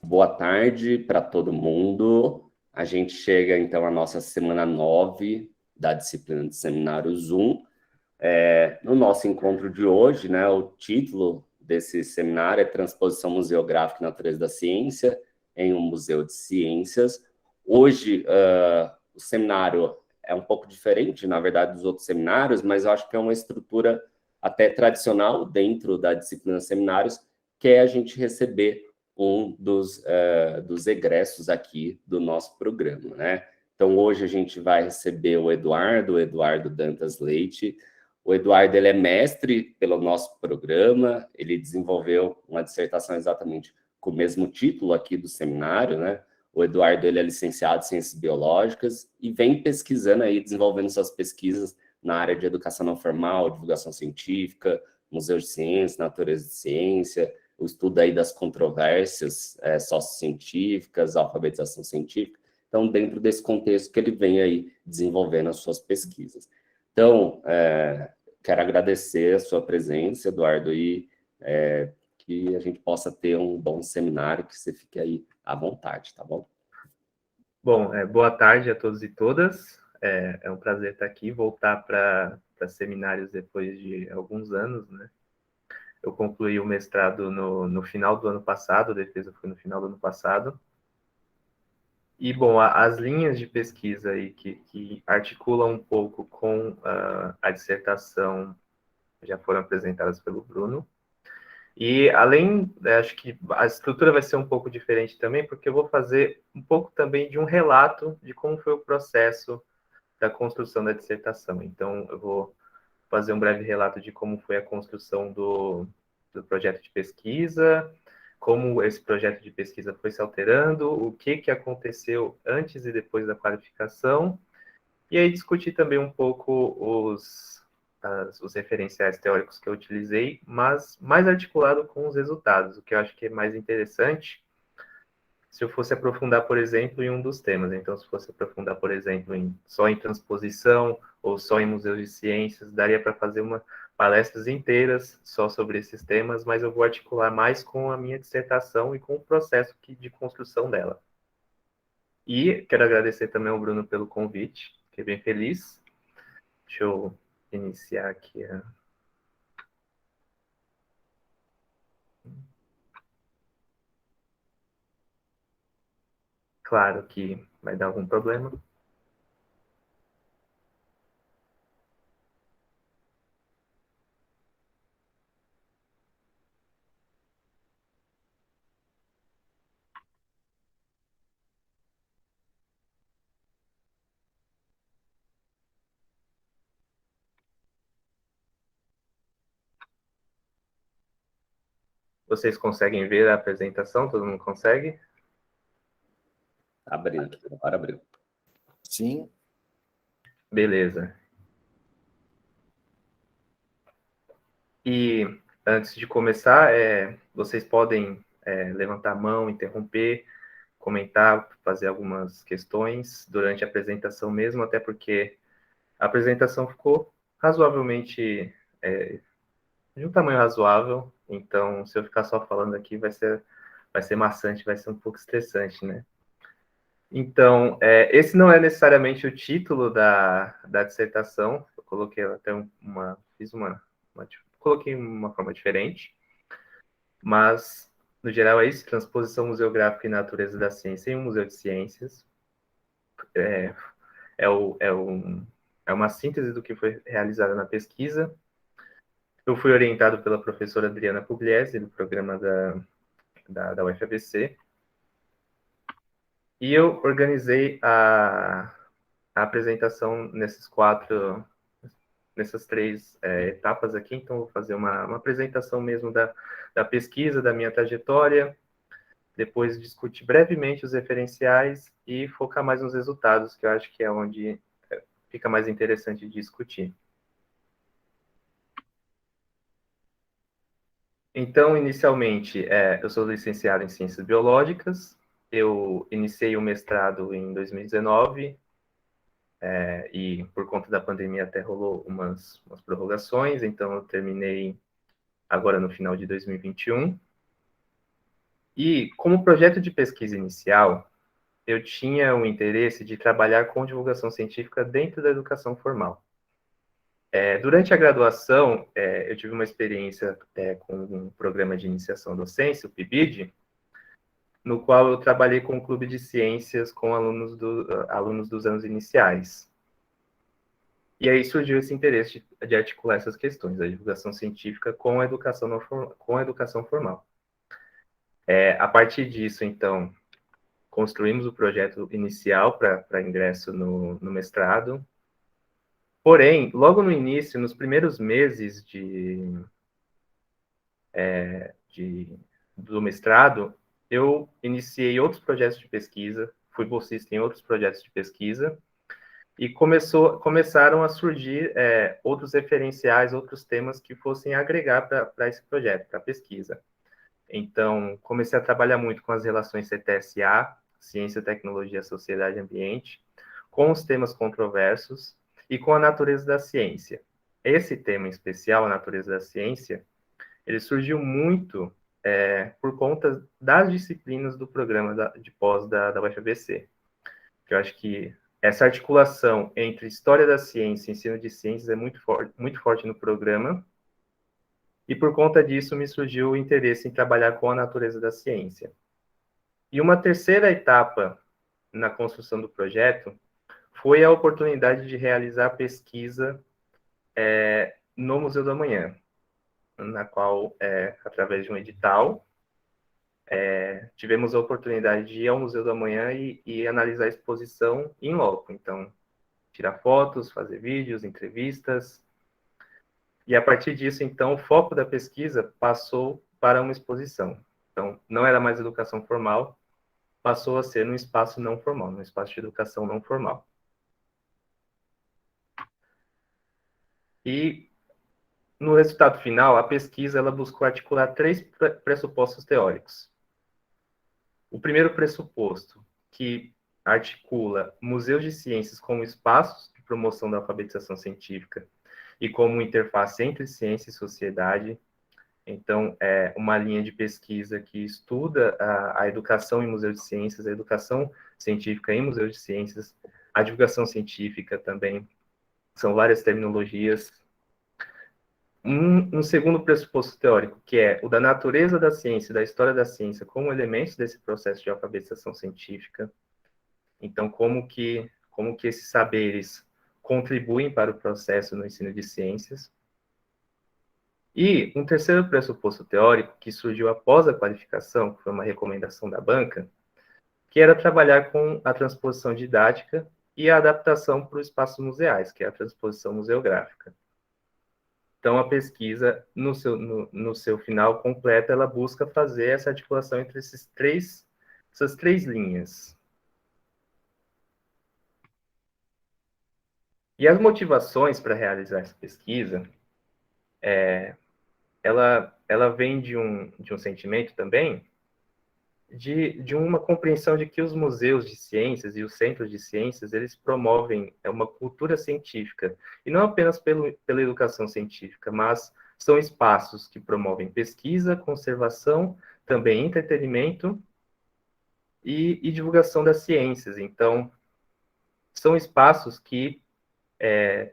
Boa tarde para todo mundo. A gente chega então à nossa semana 9 da disciplina de seminários 1. No nosso encontro de hoje, né, o título desse seminário é Transposição Museográfica e Natureza da Ciência em um Museu de Ciências. Hoje, o seminário é um pouco diferente, na verdade, dos outros seminários, mas eu acho que é uma estrutura até tradicional dentro da disciplina seminários, que é a gente receber um dos egressos aqui do nosso programa, né? Então, hoje a gente vai receber o Eduardo Dantas Leite. O Eduardo, ele é mestre pelo nosso programa, ele desenvolveu uma dissertação exatamente com o mesmo título aqui do seminário, né? O Eduardo, ele é licenciado em Ciências Biológicas e vem pesquisando aí, desenvolvendo suas pesquisas na área de educação não formal, divulgação científica, museus de ciência, natureza de ciência, o estudo aí das controvérsias sociocientíficas, alfabetização científica. Então, dentro desse contexto que ele vem aí desenvolvendo as suas pesquisas. Então, quero agradecer a sua presença, Eduardo, e que a gente possa ter um bom seminário, que você fique aí à vontade, tá bom? Bom, boa tarde a todos e todas. É um prazer estar aqui, voltar para seminários depois de alguns anos, né? Eu concluí o mestrado no final do ano passado, a defesa foi no final do ano passado. E, bom, as linhas de pesquisa aí que articulam um pouco com a dissertação já foram apresentadas pelo Bruno. E, além, acho que a estrutura vai ser um pouco diferente também, porque eu vou fazer um pouco também de um relato de como foi o processo da construção da dissertação. Então, eu vou fazer um breve relato de como foi a construção do projeto de pesquisa, como esse projeto de pesquisa foi se alterando, o que aconteceu antes e depois da qualificação, e aí discutir também um pouco os referenciais teóricos que eu utilizei, mas mais articulado com os resultados, o que eu acho que é mais interessante se eu fosse aprofundar, por exemplo, em um dos temas. Então, se fosse aprofundar, por exemplo, só em transposição ou só em museus de ciências, daria para fazer palestras inteiras só sobre esses temas, mas eu vou articular mais com a minha dissertação e com o processo de construção dela. E quero agradecer também ao Bruno pelo convite, fiquei bem feliz. Deixa eu iniciar aqui a... Claro que vai dar algum problema. Vocês conseguem ver a apresentação? Todo mundo consegue? Abrindo, agora abriu. Sim. Beleza. E antes de começar, vocês podem levantar a mão, interromper, comentar, fazer algumas questões durante a apresentação mesmo, até porque a apresentação ficou razoavelmente de um tamanho razoável, então se eu ficar só falando aqui vai ser maçante, vai ser um pouco estressante, né? Então, esse não é necessariamente o título da dissertação, eu coloquei até coloquei uma forma diferente, mas, no geral, é isso, transposição museográfica e natureza da ciência em um museu de ciências. É uma síntese do que foi realizado na pesquisa. Eu fui orientado pela professora Adriana Pugliese, do programa da UFABC, e eu organizei a apresentação nessas três etapas aqui. Então, vou fazer uma apresentação mesmo da pesquisa, da minha trajetória, depois discutir brevemente os referenciais e focar mais nos resultados, que eu acho que é onde fica mais interessante de discutir. Então, inicialmente, eu sou licenciado em Ciências Biológicas, eu iniciei o mestrado em 2019, e por conta da pandemia até rolou umas prorrogações, então eu terminei agora no final de 2021. E como projeto de pesquisa inicial, eu tinha o interesse de trabalhar com divulgação científica dentro da educação formal. Durante a graduação, eu tive uma experiência com um programa de iniciação à docência, o PIBID, no qual eu trabalhei com um clube de ciências com alunos dos anos iniciais. E aí surgiu esse interesse de articular essas questões, a divulgação científica com a educação, com a educação formal. A partir disso, então, construímos o projeto inicial para ingresso no mestrado. Porém, logo no início, nos primeiros meses do mestrado, eu iniciei outros projetos de pesquisa, fui bolsista em outros projetos de pesquisa, e começaram a surgir outros referenciais, outros temas que fossem agregar para esse projeto, para a pesquisa. Então, comecei a trabalhar muito com as relações CTSA, Ciência, Tecnologia, Sociedade e Ambiente, com os temas controversos e com a natureza da ciência. Esse tema em especial, a natureza da ciência, ele surgiu muito por conta das disciplinas do programa de pós da UFABC. Eu acho que essa articulação entre história da ciência e ensino de ciências é muito forte no programa, e por conta disso me surgiu o interesse em trabalhar com a natureza da ciência. E uma terceira etapa na construção do projeto foi a oportunidade de realizar pesquisa no Museu do Amanhã, na qual, através de um edital, tivemos a oportunidade de ir ao Museu do Amanhã e analisar a exposição em loco. Então, tirar fotos, fazer vídeos, entrevistas. E a partir disso, então, o foco da pesquisa passou para uma exposição. Então, não era mais educação formal, passou a ser num espaço não formal, num espaço de educação não formal. E, no resultado final, a pesquisa ela buscou articular 3 pressupostos teóricos. O primeiro pressuposto, que articula museus de ciências como espaços de promoção da alfabetização científica e como interface entre ciência e sociedade. Então, é uma linha de pesquisa que estuda a educação em museu de ciências, a educação científica em museu de ciências, a divulgação científica também. São várias terminologias. Um segundo pressuposto teórico, que é o da natureza da ciência, da história da ciência, como elementos desse processo de alfabetização científica. Então, como que esses saberes contribuem para o processo no ensino de ciências. E um terceiro pressuposto teórico, que surgiu após a qualificação, que foi uma recomendação da banca, que era trabalhar com a transposição didática e a adaptação para os espaços museais, que é a transposição museográfica. Então, a pesquisa, no seu final completo, ela busca fazer essa articulação entre essas três linhas. E as motivações para realizar essa pesquisa, ela vem de um sentimento também de uma compreensão de que os museus de ciências e os centros de ciências, eles promovem uma cultura científica, e não apenas pela educação científica, mas são espaços que promovem pesquisa, conservação, também entretenimento e divulgação das ciências. Então, são espaços que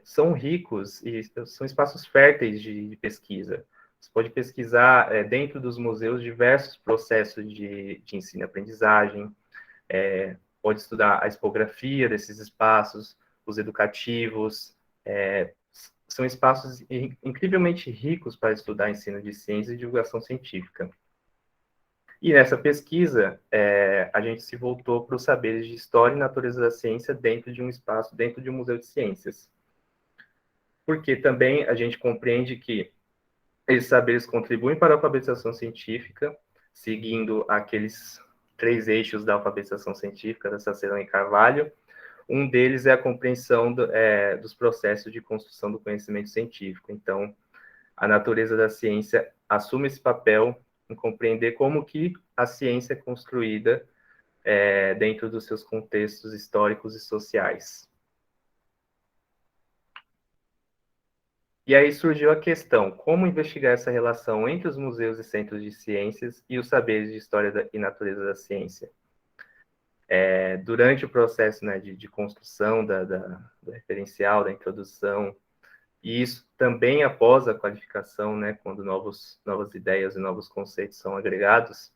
são ricos e são espaços férteis de pesquisa. Você pode pesquisar dentro dos museus diversos processos de ensino e aprendizagem, pode estudar a expografia desses espaços, os educativos, são espaços incrivelmente ricos para estudar ensino de ciência e divulgação científica. E nessa pesquisa, a gente se voltou para os saberes de história e natureza da ciência dentro de um espaço, dentro de um museu de ciências. Porque também a gente compreende que esses saberes contribuem para a alfabetização científica, seguindo aqueles 3 eixos da alfabetização científica, da Sacerão e Carvalho. Um deles é a compreensão dos processos de construção do conhecimento científico. Então, a natureza da ciência assume esse papel em compreender como que a ciência é construída dentro dos seus contextos históricos e sociais. E aí surgiu a questão, como investigar essa relação entre os museus e centros de ciências e os saberes de história e natureza da ciência? Durante o processo, né, de construção do referencial, da introdução, e isso também após a qualificação, né, quando novas ideias e novos conceitos são agregados,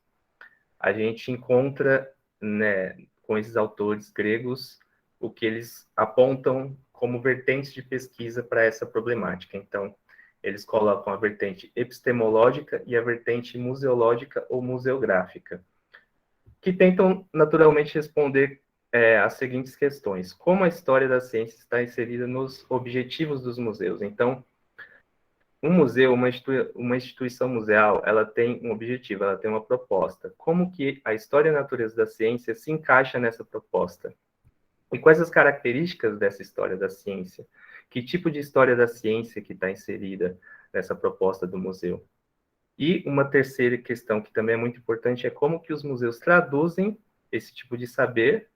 a gente encontra, né, com esses autores gregos o que eles apontam como vertentes de pesquisa para essa problemática. Então, eles colocam a vertente epistemológica e a vertente museológica ou museográfica, que tentam naturalmente responder as seguintes questões: como a história da ciência está inserida nos objetivos dos museus? Então, um museu, uma instituição museal, ela tem um objetivo, ela tem uma proposta. Como que a história e a natureza da ciência se encaixa nessa proposta? E quais as características dessa história da ciência? Que tipo de história da ciência que está inserida nessa proposta do museu? E uma terceira questão que também é muito importante é como que os museus traduzem esse tipo de saber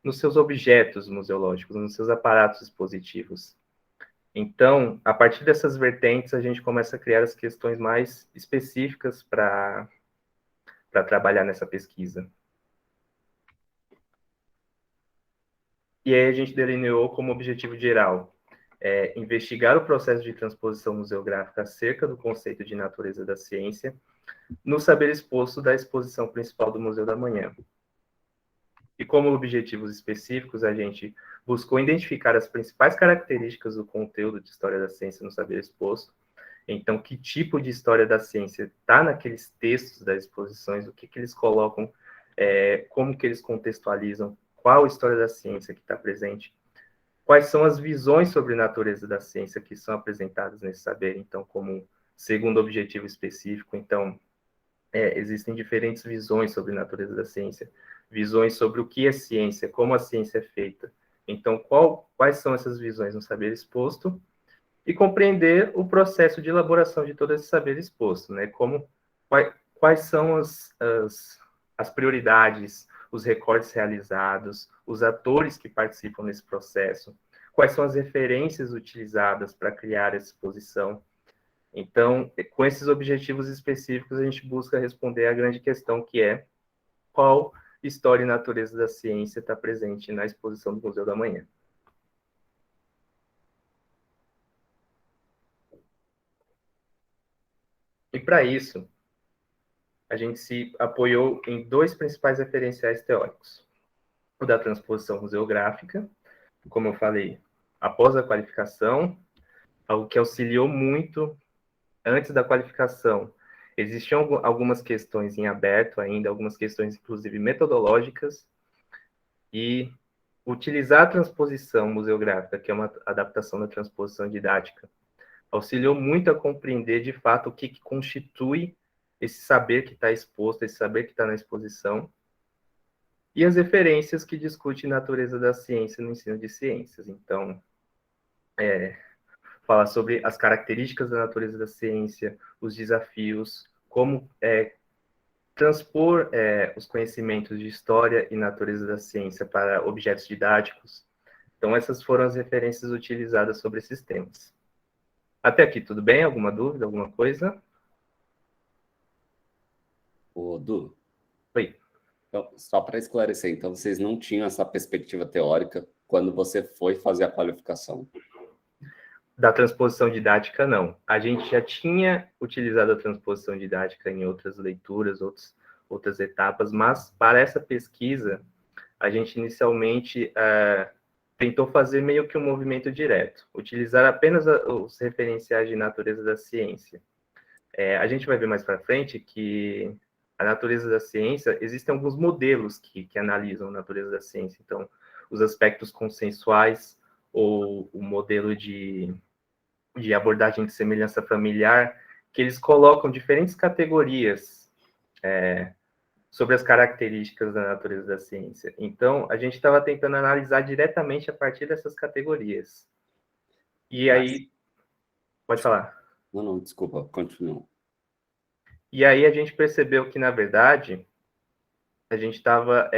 nos seus objetos museológicos, nos seus aparatos expositivos. Então, a partir dessas vertentes, a gente começa a criar as questões mais específicas para trabalhar nessa pesquisa. E aí a gente delineou como objetivo geral investigar o processo de transposição museográfica acerca do conceito de natureza da ciência no saber exposto da exposição principal do Museu da Manhã. E como objetivos específicos, a gente buscou identificar as principais características do conteúdo de história da ciência no saber exposto. Então, que tipo de história da ciência está naqueles textos das exposições, o que eles colocam, como que eles contextualizam, qual a história da ciência que está presente, quais são as visões sobre a natureza da ciência que são apresentadas nesse saber, então, como segundo objetivo específico. Então, existem diferentes visões sobre a natureza da ciência, visões sobre o que é ciência, como a ciência é feita. Então, quais são essas visões no saber exposto? E compreender o processo de elaboração de todo esse saber exposto, né? Quais são as prioridades, os recortes realizados, os atores que participam nesse processo, quais são as referências utilizadas para criar essa exposição. Então, com esses objetivos específicos, a gente busca responder à grande questão que é qual história e natureza da ciência está presente na exposição do Museu da Manhã. E para isso, a gente se apoiou em dois principais referenciais teóricos. O da transposição museográfica, como eu falei, após a qualificação, algo que auxiliou muito antes da qualificação. Existiam algumas questões em aberto ainda, algumas questões, inclusive, metodológicas, e utilizar a transposição museográfica, que é uma adaptação da transposição didática, auxiliou muito a compreender, de fato, o que constitui esse saber que está exposto, esse saber que está na exposição, e as referências que discutem a natureza da ciência no ensino de ciências. Então, falar sobre as características da natureza da ciência, os desafios, como transpor os conhecimentos de história e natureza da ciência para objetos didáticos. Então, essas foram as referências utilizadas sobre esses temas. Até aqui, tudo bem? Alguma dúvida, alguma coisa? Ô, Du, Oi. então, só para esclarecer, então vocês não tinham essa perspectiva teórica quando você foi fazer a qualificação? Da transposição didática, não. A gente já tinha utilizado a transposição didática em outras leituras, outras etapas, mas para essa pesquisa, a gente inicialmente tentou fazer meio que um movimento direto, utilizar apenas os referenciais de natureza da ciência. A gente vai ver mais para frente que a natureza da ciência, existem alguns modelos que analisam a natureza da ciência. Então, os aspectos consensuais, ou o modelo de abordagem de semelhança familiar, que eles colocam diferentes categorias sobre as características da natureza da ciência. Então, a gente estava tentando analisar diretamente a partir dessas categorias. E aí, pode falar. Não, desculpa, continua. E aí a gente percebeu que, na verdade, a gente estava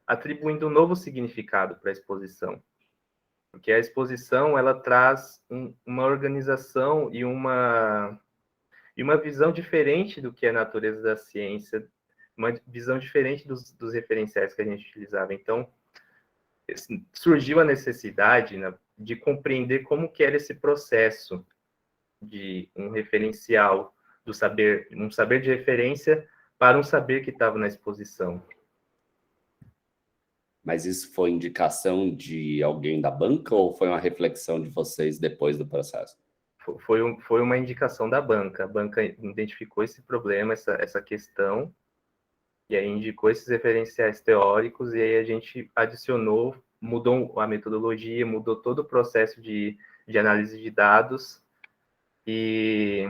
atribuindo um novo significado para a exposição. Porque a exposição, ela traz uma organização e uma visão diferente do que é a natureza da ciência, uma visão diferente dos referenciais que a gente utilizava. Então, surgiu a necessidade, né, de compreender como que era esse processo de um referencial do saber, um saber de referência para um saber que estava na exposição. Mas isso foi indicação de alguém da banca ou foi uma reflexão de vocês depois do processo? Foi uma indicação da banca. A banca identificou esse problema, essa questão, e aí indicou esses referenciais teóricos, e aí a gente adicionou, mudou a metodologia, mudou todo o processo de análise de dados, e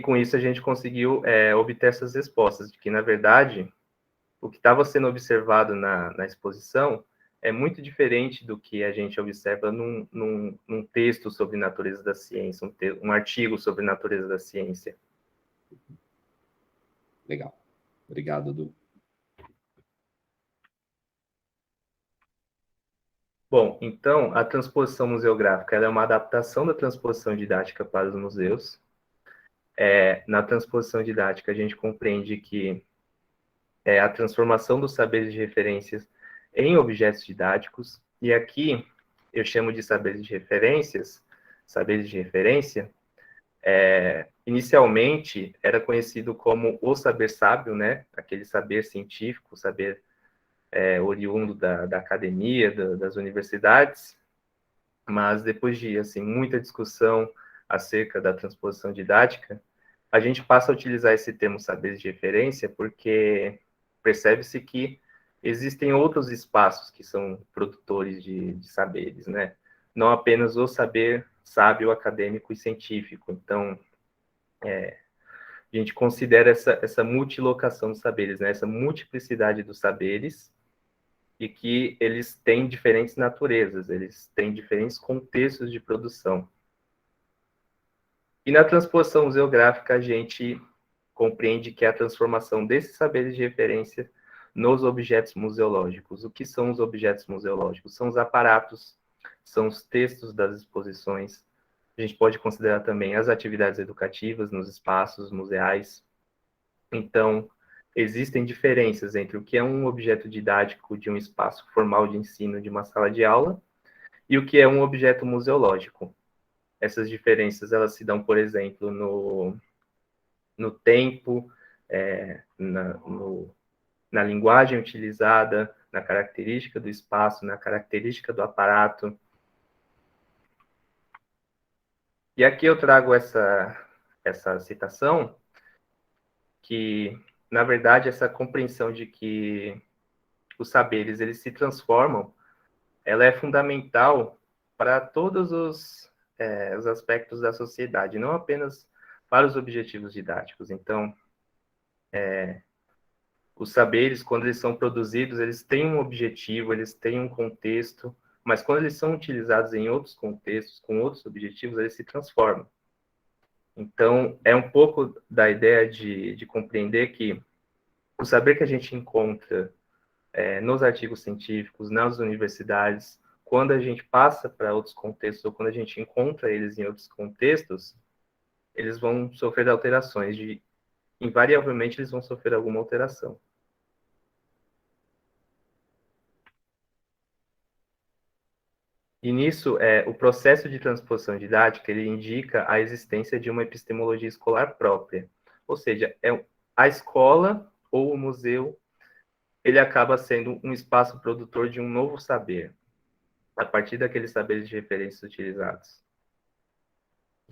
com isso a gente conseguiu obter essas respostas, de que, na verdade, o que estava sendo observado na exposição é muito diferente do que a gente observa num texto sobre natureza da ciência, um artigo sobre natureza da ciência. Legal. Obrigado, Du. Bom, então, a transposição museográfica é uma adaptação da transposição didática para os museus. Na transposição didática, a gente compreende que é a transformação dos saberes de referências em objetos didáticos, e aqui eu chamo de saberes de referência, inicialmente era conhecido como o saber sábio, né? Aquele saber científico, saber oriundo da academia, das universidades, mas depois de assim, muita discussão acerca da transposição didática, a gente passa a utilizar esse termo saberes de referência porque percebe-se que existem outros espaços que são produtores de saberes, né? Não apenas o saber sábio, acadêmico e científico. Então, a gente considera essa multilocação dos saberes, né? Essa multiplicidade dos saberes, e que eles têm diferentes naturezas, eles têm diferentes contextos de produção. E na transposição museográfica, a gente compreende que é a transformação desses saberes de referência nos objetos museológicos. O que são os objetos museológicos? São os aparatos, são os textos das exposições. A gente pode considerar também as atividades educativas nos espaços museais. Então, existem diferenças entre o que é um objeto didático de um espaço formal de ensino de uma sala de aula e o que é um objeto museológico. Essas diferenças, elas se dão, por exemplo, no tempo, na linguagem utilizada, na característica do espaço, na característica do aparato. E aqui eu trago essa citação, que, na verdade, essa compreensão de que os saberes eles se transformam, ela é fundamental para todos os aspectos da sociedade, não apenas para os objetivos didáticos. Então, os saberes, quando eles são produzidos, eles têm um objetivo, eles têm um contexto, mas quando eles são utilizados em outros contextos, com outros objetivos, eles se transformam. Então, é um pouco da ideia de compreender que o saber que a gente encontra nos artigos científicos, nas universidades, quando a gente passa para outros contextos, ou quando a gente encontra eles em outros contextos, eles vão sofrer alterações, invariavelmente eles vão sofrer alguma alteração. E nisso, o processo de transposição didática, ele indica a existência de uma epistemologia escolar própria. Ou seja, a escola ou o museu, ele acaba sendo um espaço produtor de um novo saber, a partir daqueles saberes de referência utilizados.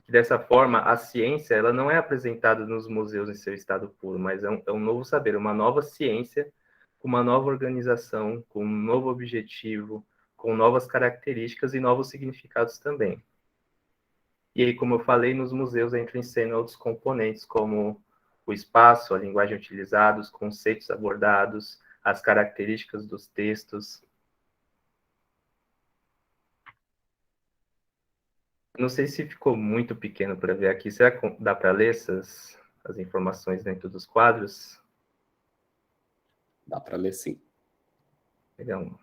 Dessa forma, a ciência ela não é apresentada nos museus em seu estado puro, mas é um novo saber, uma nova ciência, com uma nova organização, com um novo objetivo, com novas características e novos significados também. E aí, como eu falei, nos museus entram em cena outros componentes, como o espaço, a linguagem utilizada, os conceitos abordados, as características dos textos. Não sei se ficou muito pequeno para ver aqui. Será que dá para ler as informações dentro dos quadros? Dá para ler, sim. Legal.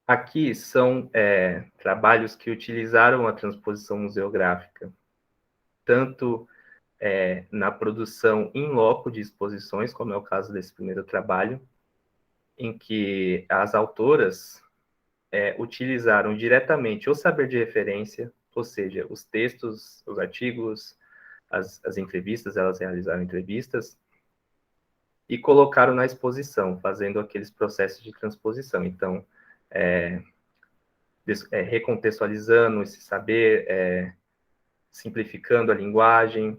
Aqui são trabalhos que utilizaram a transposição museográfica, tanto na produção in loco de exposições, como é o caso desse primeiro trabalho, em que as autoras utilizaram diretamente o saber de referência, ou seja, os textos, os artigos, as entrevistas, elas realizaram entrevistas, e colocaram na exposição, fazendo aqueles processos de transposição. Então, recontextualizando esse saber, simplificando a linguagem.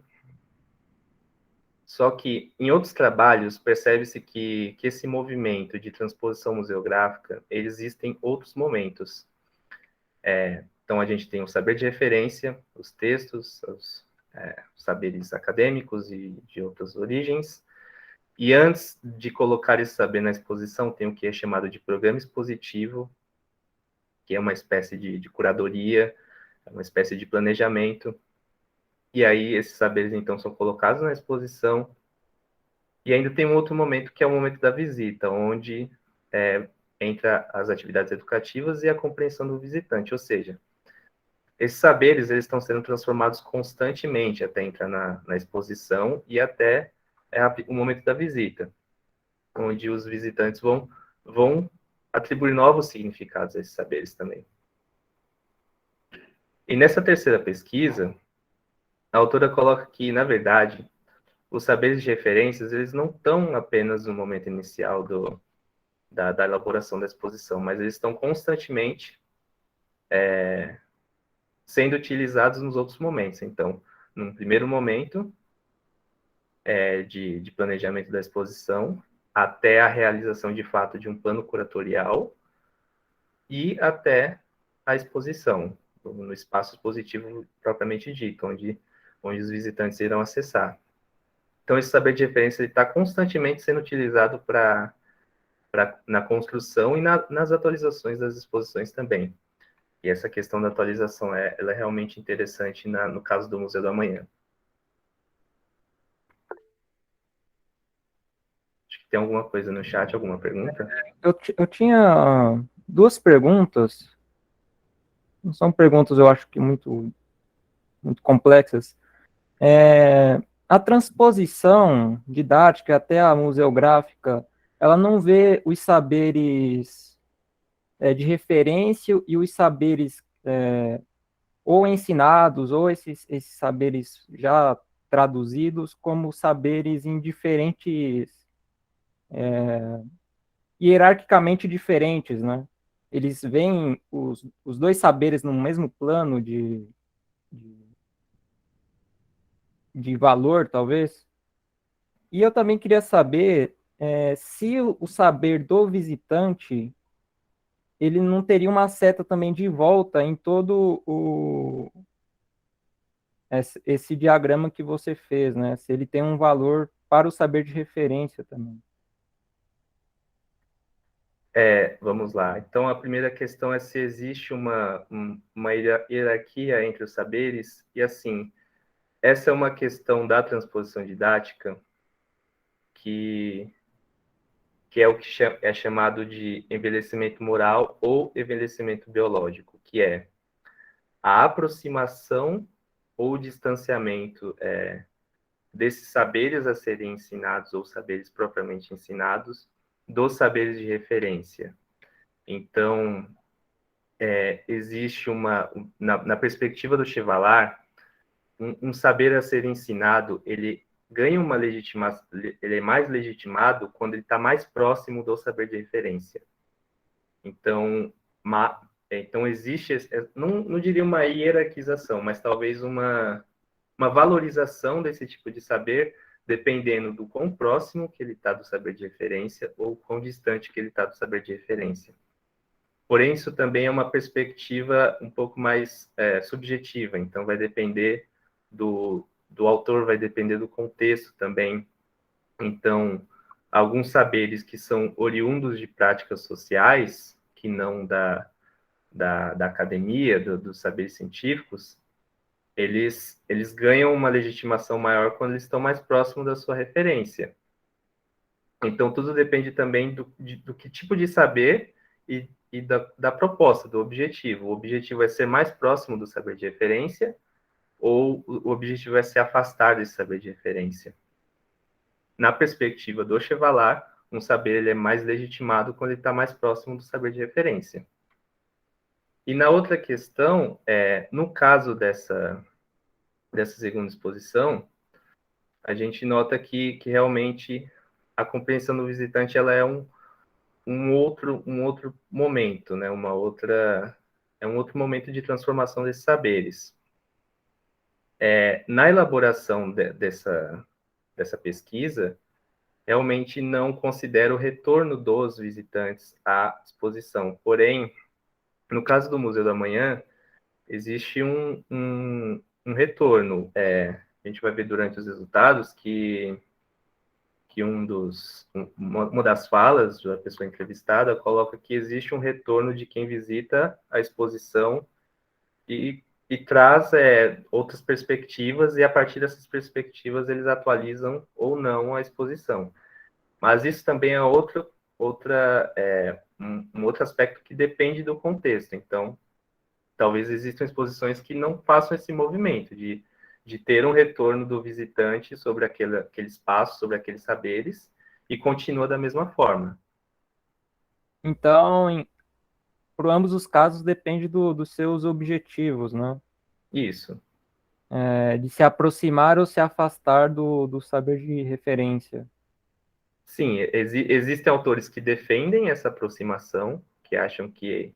Só que, em outros trabalhos, percebe-se que esse movimento de transposição museográfica, existem outros momentos. Então, a gente tem o saber de referência, os textos, os saberes acadêmicos e de outras origens. E antes de colocar esse saber na exposição, tem o que é chamado de programa expositivo, que é uma espécie de curadoria, uma espécie de planejamento. E aí, esses saberes, então, são colocados na exposição. E ainda tem um outro momento, que é o momento da visita, onde entra as atividades educativas e a compreensão do visitante, ou seja, esses saberes eles estão sendo transformados constantemente até entrar na exposição e até o momento da visita, onde os visitantes vão atribuir novos significados a esses saberes também. E nessa terceira pesquisa, a autora coloca que, na verdade, os saberes de referências eles não estão apenas no momento inicial da elaboração da exposição, mas eles estão constantemente sendo utilizados nos outros momentos. Então, num primeiro momento de planejamento da exposição, até a realização de fato de um plano curatorial e até a exposição, no espaço expositivo propriamente dito, onde os visitantes irão acessar. Então, esse saber de referência está constantemente sendo utilizado na construção e nas atualizações das exposições também. E essa questão da atualização ela é realmente interessante no caso do Museu do Amanhã. Acho que tem alguma coisa no chat, alguma pergunta? Eu tinha duas perguntas. Não são perguntas, eu acho que muito complexas. A transposição didática até a museográfica, ela não vê os saberes de referência e os saberes ou ensinados, ou esses saberes já traduzidos como saberes em diferentes, hierarquicamente diferentes, né? Eles veem os dois saberes no mesmo plano de valor, talvez. E eu também queria saber se o saber do visitante ele não teria uma seta também de volta em todo esse diagrama que você fez, né? Se ele tem um valor para o saber de referência também. Vamos lá. Então, a primeira questão é se existe uma hierarquia entre os saberes, e assim, essa é uma questão da transposição didática que é o que é chamado de envelhecimento moral ou envelhecimento biológico, que é a aproximação ou distanciamento desses saberes a serem ensinados ou saberes propriamente ensinados dos saberes de referência. Então, existe na perspectiva do Chevalar, um saber a ser ensinado, ele ganha uma legitimação, ele é mais legitimado quando ele está mais próximo do saber de referência. Então, existe, não diria uma hierarquização, mas talvez uma valorização desse tipo de saber, dependendo do quão próximo que ele está do saber de referência ou quão distante que ele está do saber de referência. Porém, isso também é uma perspectiva um pouco mais subjetiva, então vai depender do autor, vai depender do contexto também. Então, alguns saberes que são oriundos de práticas sociais, que não da academia, dos saberes científicos, eles ganham uma legitimação maior quando eles estão mais próximos da sua referência. Então, tudo depende também do que tipo de saber e da proposta, do objetivo. O objetivo é ser mais próximo do saber de referência ou o objetivo é se afastar desse saber de referência? Na perspectiva do Chevalar, um saber ele é mais legitimado quando ele está mais próximo do saber de referência. E na outra questão, no caso dessa segunda exposição, a gente nota que realmente a compreensão do visitante ela é um outro momento, né? É um outro momento de transformação desses saberes. Na elaboração dessa pesquisa, realmente não considero o retorno dos visitantes à exposição. Porém, no caso do Museu da Manhã, existe um retorno. A gente vai ver durante os resultados que uma das falas da pessoa entrevistada coloca que existe um retorno de quem visita a exposição e traz outras perspectivas, e a partir dessas perspectivas eles atualizam ou não a exposição. Mas isso também é um outro aspecto que depende do contexto. Então, talvez existam exposições que não façam esse movimento de ter um retorno do visitante sobre aquele espaço, sobre aqueles saberes, e continua da mesma forma. Então, por ambos os casos, depende dos seus objetivos, né? Isso. De se aproximar ou se afastar do saber de referência. Sim, existem autores que defendem essa aproximação, que acham que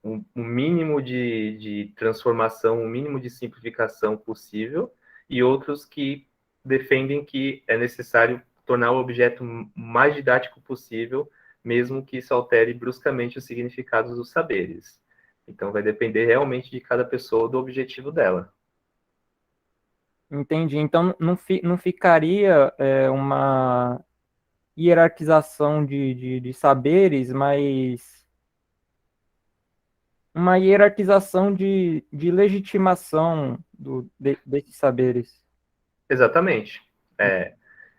um mínimo de transformação, um mínimo de simplificação possível, e outros que defendem que é necessário tornar o objeto mais didático possível, mesmo que isso altere bruscamente os significados dos saberes. Então, vai depender realmente de cada pessoa, do objetivo dela. Entendi. Então, não ficaria uma hierarquização de saberes, mas uma hierarquização de legitimação desses saberes. Exatamente. É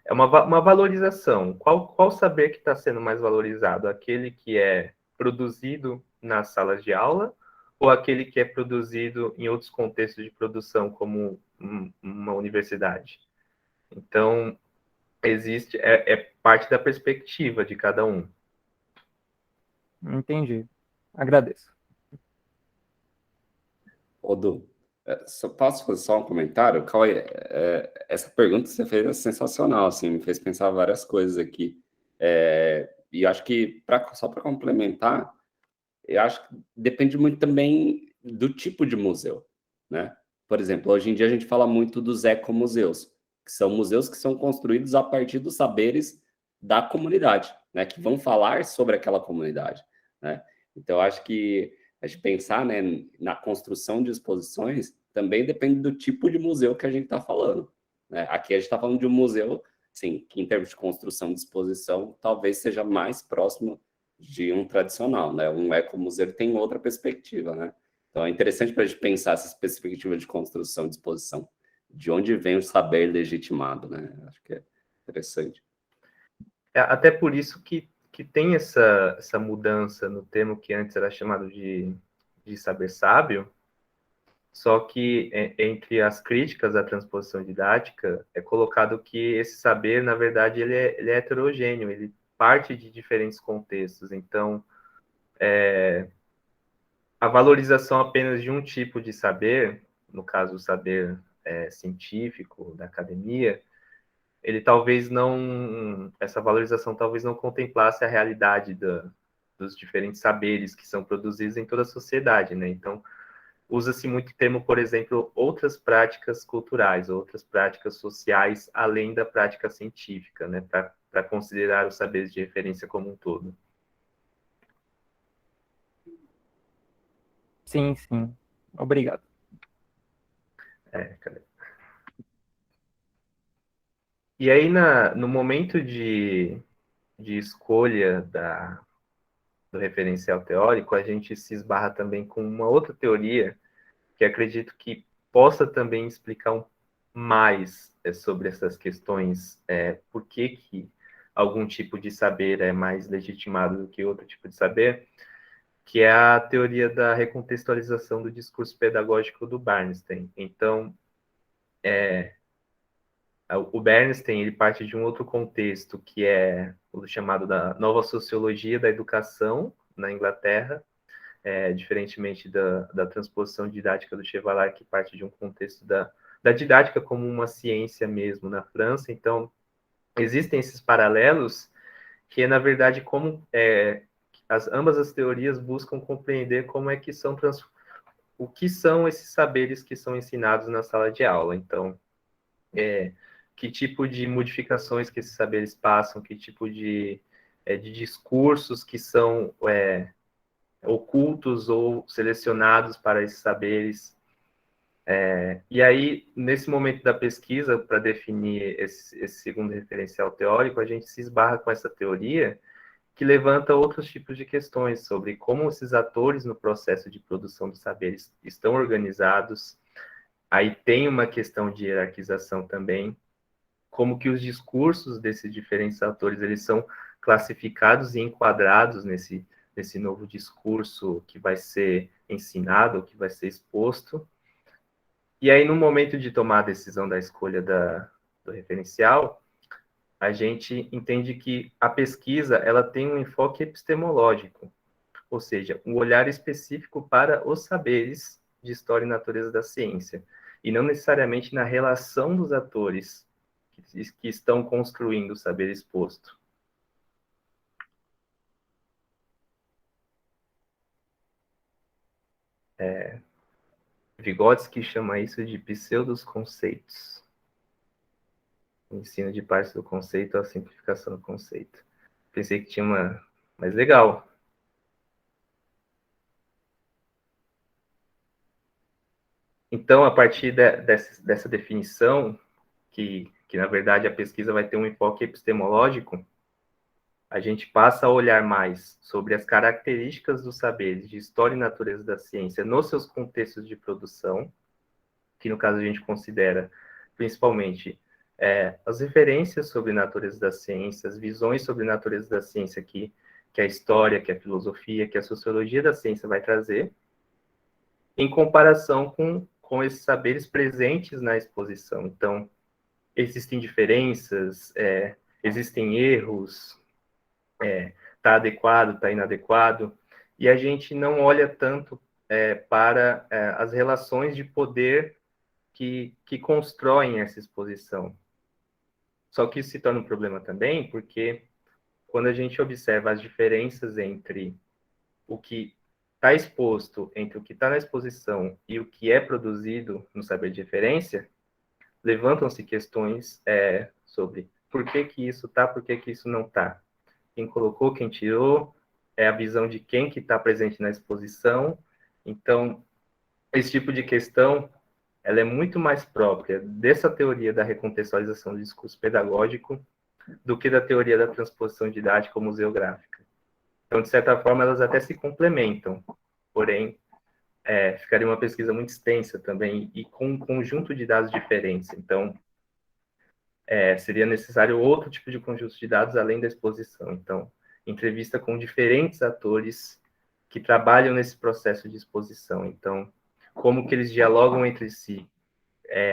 uma valorização. Qual saber que está sendo mais valorizado? Aquele que é produzido nas salas de aula ou aquele que é produzido em outros contextos de produção, como uma universidade? Então, é parte da perspectiva de cada um. Entendi. Agradeço. Odu, só posso fazer só um comentário? Cauê, essa pergunta que você fez é sensacional, assim, me fez pensar várias coisas aqui. E acho que, só para complementar, eu acho que depende muito também do tipo de museu, né? Por exemplo, hoje em dia a gente fala muito dos ecomuseus, que são museus que são construídos a partir dos saberes da comunidade, né? Que vão falar sobre aquela comunidade, né? Então, eu acho que a gente pensar, né, na construção de exposições também depende do tipo de museu que a gente está falando, né? Aqui a gente está falando de um museu, sim, que em termos de construção de exposição talvez seja mais próximo de um tradicional, né? Um ecomuseu tem outra perspectiva, né? Então é interessante para a gente pensar essa perspectiva de construção de exposição, de onde vem o saber legitimado, né? Acho que é interessante. Até por isso que tem essa mudança no termo que antes era chamado de saber sábio, só que entre as críticas à transposição didática é colocado que esse saber, na verdade, ele é heterogêneo, ele parte de diferentes contextos. Então, a valorização apenas de um tipo de saber, no caso o saber científico da academia, essa valorização talvez não contemplasse a realidade dos diferentes saberes que são produzidos em toda a sociedade, né? Então, usa-se muito o termo, por exemplo, outras práticas culturais, outras práticas sociais, além da prática científica, né? Para considerar os saberes de referência como um todo. Sim, sim. Obrigado. Cara. E aí, no momento de escolha do referencial teórico, a gente se esbarra também com uma outra teoria que acredito que possa também explicar mais sobre essas questões, por que algum tipo de saber é mais legitimado do que outro tipo de saber, que é a teoria da recontextualização do discurso pedagógico do Bernstein. Então, o Bernstein ele parte de um outro contexto, que é o chamado da nova sociologia da educação na Inglaterra, diferentemente da transposição didática do Chevalier, que parte de um contexto da didática como uma ciência mesmo na França. Então, existem esses paralelos que, na verdade, como ambas as teorias buscam compreender como é que são o que são esses saberes que são ensinados na sala de aula. Então, que tipo de modificações que esses saberes passam, que tipo de discursos que são ocultos ou selecionados para esses saberes. E aí, nesse momento da pesquisa, para definir esse segundo referencial teórico, a gente se esbarra com essa teoria que levanta outros tipos de questões sobre como esses atores no processo de produção dos saberes estão organizados. Aí tem uma questão de hierarquização também, como que os discursos desses diferentes atores eles são classificados e enquadrados nesse novo discurso que vai ser ensinado, que vai ser exposto. E aí, no momento de tomar a decisão da escolha do referencial, a gente entende que a pesquisa ela tem um enfoque epistemológico, ou seja, um olhar específico para os saberes de história e natureza da ciência, e não necessariamente na relação dos atores que estão construindo o saber exposto. Vygotsky chama isso de pseudos conceitos. O ensino de parte do conceito à simplificação do conceito. Pensei que tinha uma... Mas legal. Então, a partir dessa definição, que na verdade a pesquisa vai ter um enfoque epistemológico, a gente passa a olhar mais sobre as características dos saberes de história e natureza da ciência nos seus contextos de produção, que no caso a gente considera principalmente as referências sobre natureza da ciência, as visões sobre natureza da ciência que a história, que a filosofia, que a sociologia da ciência vai trazer, em comparação com esses saberes presentes na exposição. Então, existem diferenças, existem erros, está adequado, está inadequado, e a gente não olha tanto para as relações de poder que constroem essa exposição. Só que isso se torna um problema também, porque quando a gente observa as diferenças entre o que está exposto, entre o que está na exposição e o que é produzido no saber de referência, levantam-se questões sobre por que isso está, por que isso não está. Quem colocou, quem tirou, é a visão de quem que está presente na exposição. Então, esse tipo de questão ela é muito mais própria dessa teoria da recontextualização do discurso pedagógico do que da teoria da transposição didática ou museográfica. Então, de certa forma, elas até se complementam, porém, ficaria uma pesquisa muito extensa também e com um conjunto de dados diferentes. Então, seria necessário outro tipo de conjunto de dados além da exposição. Então, entrevista com diferentes atores que trabalham nesse processo de exposição. Então, como que eles dialogam entre si?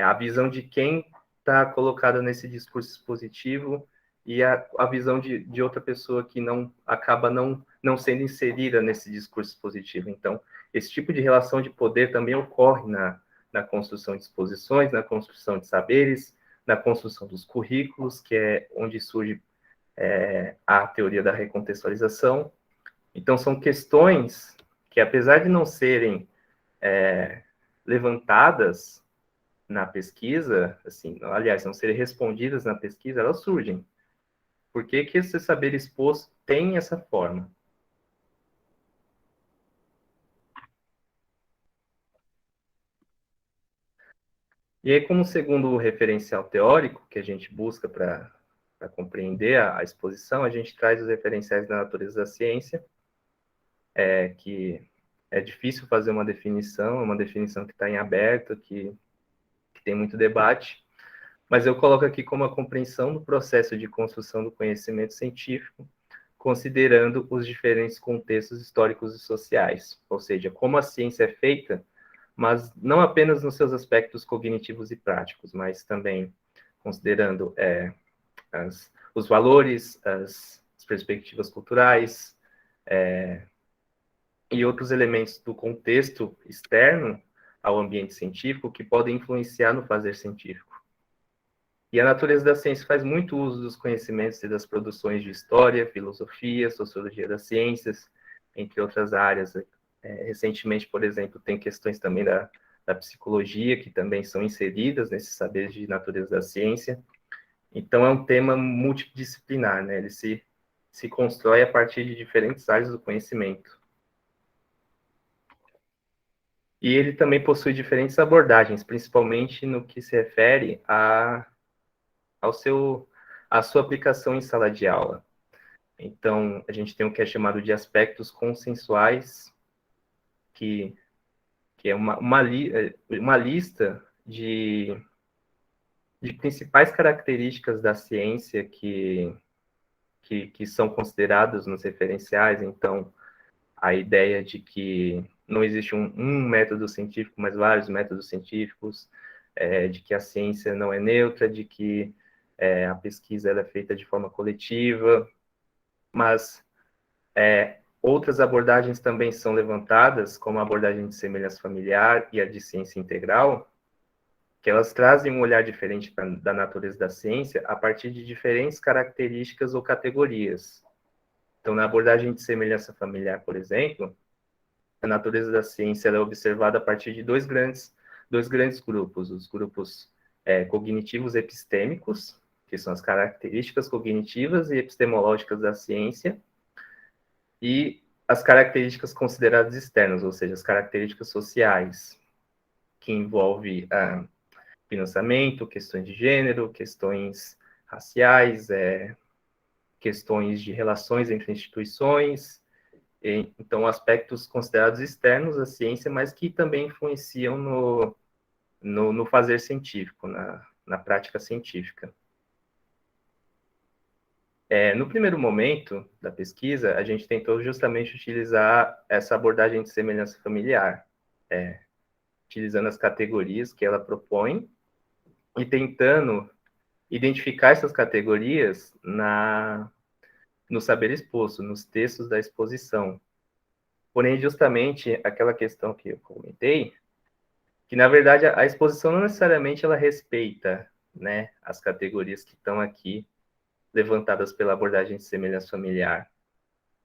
A visão de quem está colocada nesse discurso expositivo e a visão de outra pessoa que acaba não sendo inserida nesse discurso expositivo. Então, esse tipo de relação de poder também ocorre na construção de exposições, na construção de saberes, na construção dos currículos, que é onde surge a teoria da recontextualização. Então, são questões que, apesar de não serem levantadas na pesquisa, assim, aliás, não serem respondidas na pesquisa, elas surgem. Por que esse saber exposto tem essa forma? E aí, como segundo referencial teórico que a gente busca para compreender a exposição, a gente traz os referenciais da natureza da ciência, que é difícil fazer uma definição que está em aberto, que tem muito debate, mas eu coloco aqui como a compreensão do processo de construção do conhecimento científico, considerando os diferentes contextos históricos e sociais, ou seja, como a ciência é feita, mas não apenas nos seus aspectos cognitivos e práticos, mas também considerando os valores, as perspectivas culturais, e outros elementos do contexto externo ao ambiente científico que podem influenciar no fazer científico. E a natureza da ciência faz muito uso dos conhecimentos e das produções de história, filosofia, sociologia das ciências, entre outras áreas. Recentemente, por exemplo, tem questões também da psicologia, que também são inseridas nesses saberes de natureza da ciência. Então, é um tema multidisciplinar, né? Ele se constrói a partir de diferentes áreas do conhecimento. E ele também possui diferentes abordagens, principalmente no que se refere à sua aplicação em sala de aula. Então, a gente tem o que é chamado de aspectos consensuais, que é uma lista de principais características da ciência que são consideradas nos referenciais. Então, a ideia de que não existe um método científico, mas vários métodos científicos, de que a ciência não é neutra, de que a pesquisa ela é feita de forma coletiva, mas outras abordagens também são levantadas, como a abordagem de semelhança familiar e a de ciência integral, que elas trazem um olhar diferente da natureza da ciência a partir de diferentes características ou categorias. Então, na abordagem de semelhança familiar, por exemplo, a natureza da ciência é observada a partir de dois grandes grupos, os grupos cognitivos epistêmicos, que são as características cognitivas e epistemológicas da ciência, e as características consideradas externas, ou seja, as características sociais, que envolve financiamento, questões de gênero, questões raciais, questões de relações entre instituições, então aspectos considerados externos à ciência, mas que também influenciam no fazer científico, na prática científica. No primeiro momento da pesquisa, a gente tentou justamente utilizar essa abordagem de semelhança familiar, utilizando as categorias que ela propõe e tentando identificar essas categorias no saber exposto, nos textos da exposição. Porém, justamente aquela questão que eu comentei, que na verdade a exposição não necessariamente ela respeita, né, as categorias que estão aqui levantadas pela abordagem de semelhança familiar.